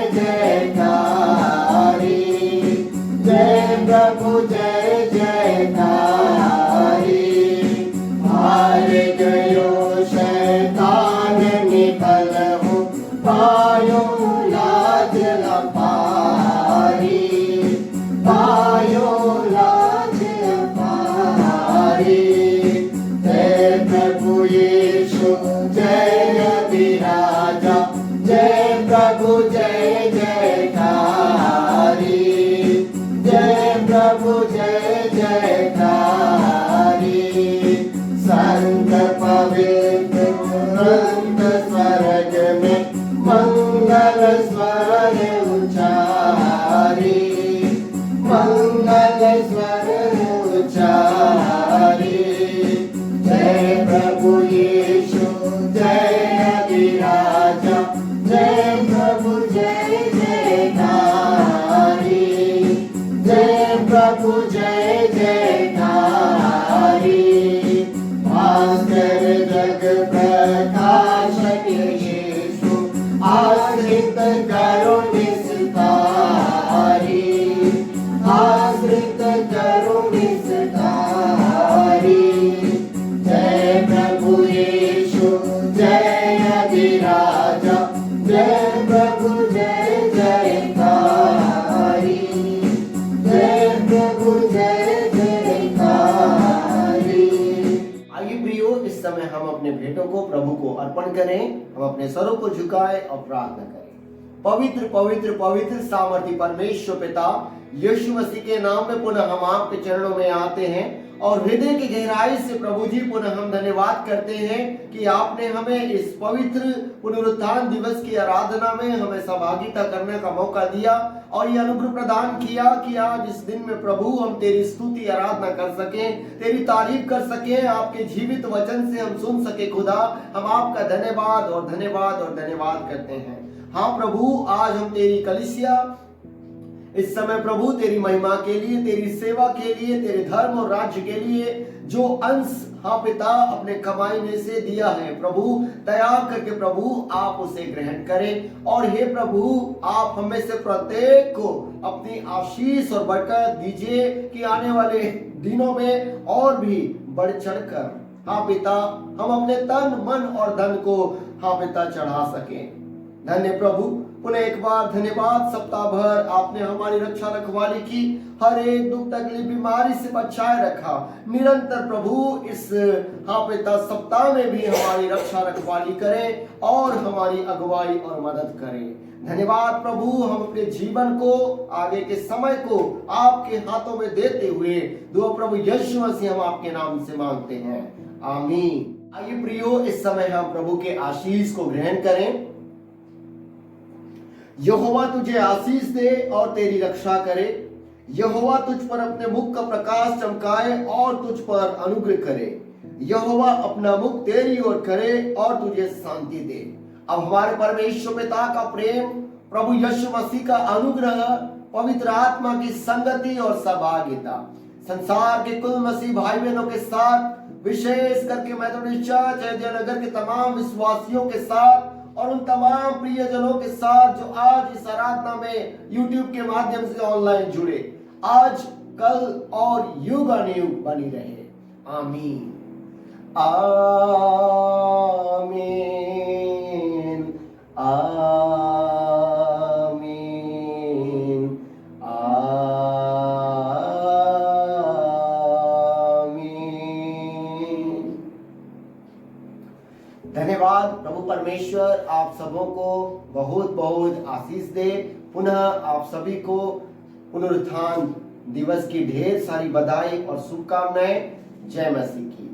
जय जयकारी। हार गयो शैतान निकलहु पायो लाज अपारी। पायो लाज अपारी। जय प्रभु यीशु जय अधिराजा। जय प्रभु जय जयकारी। जय प्रभु जय जयकारी। संत पवित्र संत स्वर्ग में मंगल स्वर उचारी। मंगल स्वर उचारी। जय प्रभु यीशु जय अधिराजा। जय प्रभु जय जयकारी। जय प्रभु जय जयकारी। भास्कर जग प्रकाशक यीशु आश्रित करो निस्तारी। आश्रित करो निस्तारी। जय प्रभु यीशु जय अधिराजा। जय प्रभु जय जयकारी। जय प्रभु जय जयकारी। आइए प्रियो, इस समय हम अपने भेंटों को प्रभु को अर्पण करें। हम अपने सरों को झुकाएं और प्रार्थना करें। पवित्र पवित्र पवित्र सामर्थी परमेश्वर पिता, यीशु मसीह के नाम में पुनः हम आपके चरणों में आते हैं और हृदय की गहराई से प्रभु जी पुनः हम धन्यवाद करते हैं कि आपने हमें इस पवित्र पुनरुत्थान दिवस की आराधना में हमें सहभागिता करने का मौका दिया और ये अनुग्रह प्रदान किया कि आज इस दिन में प्रभु हम तेरी स्तुति आराधना कर सकें, तेरी तारीफ कर सकें, आपके जीवित वचन से हम सुन सके। खुदा, हम आपका धन्यवाद और धन्यवाद और धन्यवाद करते हैं। हाँ प्रभु, आज हम तेरी कलीसिया इस समय प्रभु तेरी महिमा के लिए, तेरी सेवा के लिए, तेरे धर्म और राज्य के लिए जो अंश हाँ पिता अपने कमाई में से दिया है प्रभु, तैयार करके प्रभु आप उसे ग्रहण करें। और हे प्रभु, आप हमें से प्रत्येक को अपनी आशीष और बरकत दीजिए कि आने वाले दिनों में और भी बढ़ चढ़कर हाँ पिता हम अपने तन मन और धन को हाँ पिता चढ़ा सके। धन्य प्रभु, पुनः एक बार धन्यवाद। सप्ताह भर आपने हमारी रक्षा रखवाली की, हर एक दुख तकलीफ बीमारी से बचाए रखा। निरंतर प्रभु इस हाँ पिता सप्ताह में भी हमारी रक्षा रखवाली करें और हमारी अगुवाई और मदद करें। धन्यवाद प्रभु, हम अपने जीवन को, आगे के समय को आपके हाथों में देते हुए दुआ प्रभु यीशु मसीह हम आपके नाम से मांगते हैं, आमीन। आइए प्रियो, इस समय हम प्रभु के आशीष को ग्रहण करें। यहोवा तुझे आशीष दे और तेरी रक्षा करे। यहोवा तुझ पर अपने मुख का प्रकाश चमकाए और तुझ पर अनुग्रह करे। यहोवा अपना मुख तेरी ओर करे और तुझे शांति दे। अब हमारे परमेश्वर पिता का प्रेम, प्रभु यीशु मसीह का अनुग्रह, पवित्र आत्मा की संगति और सहभागिता संसार के कुल मसीह भाई बहनों के साथ, विशेष करके मेथोडिस्ट चर्च जयनगर के तमाम विश्वासियों के साथ और उन तमाम प्रियजनों के साथ जो आज इस आराधना में YouTube के माध्यम से ऑनलाइन जुड़े, आज कल और युग अनयुग बनी रहे। आमीन आमीन आमीन आमीन। धन्यवाद प्रभु परमेश्वर आप सबों को बहुत बहुत आशीष दे। पुनः आप सभी को पुनरुत्थान दिवस की ढेर सारी बधाई और शुभकामनाएं। जय मसीह की।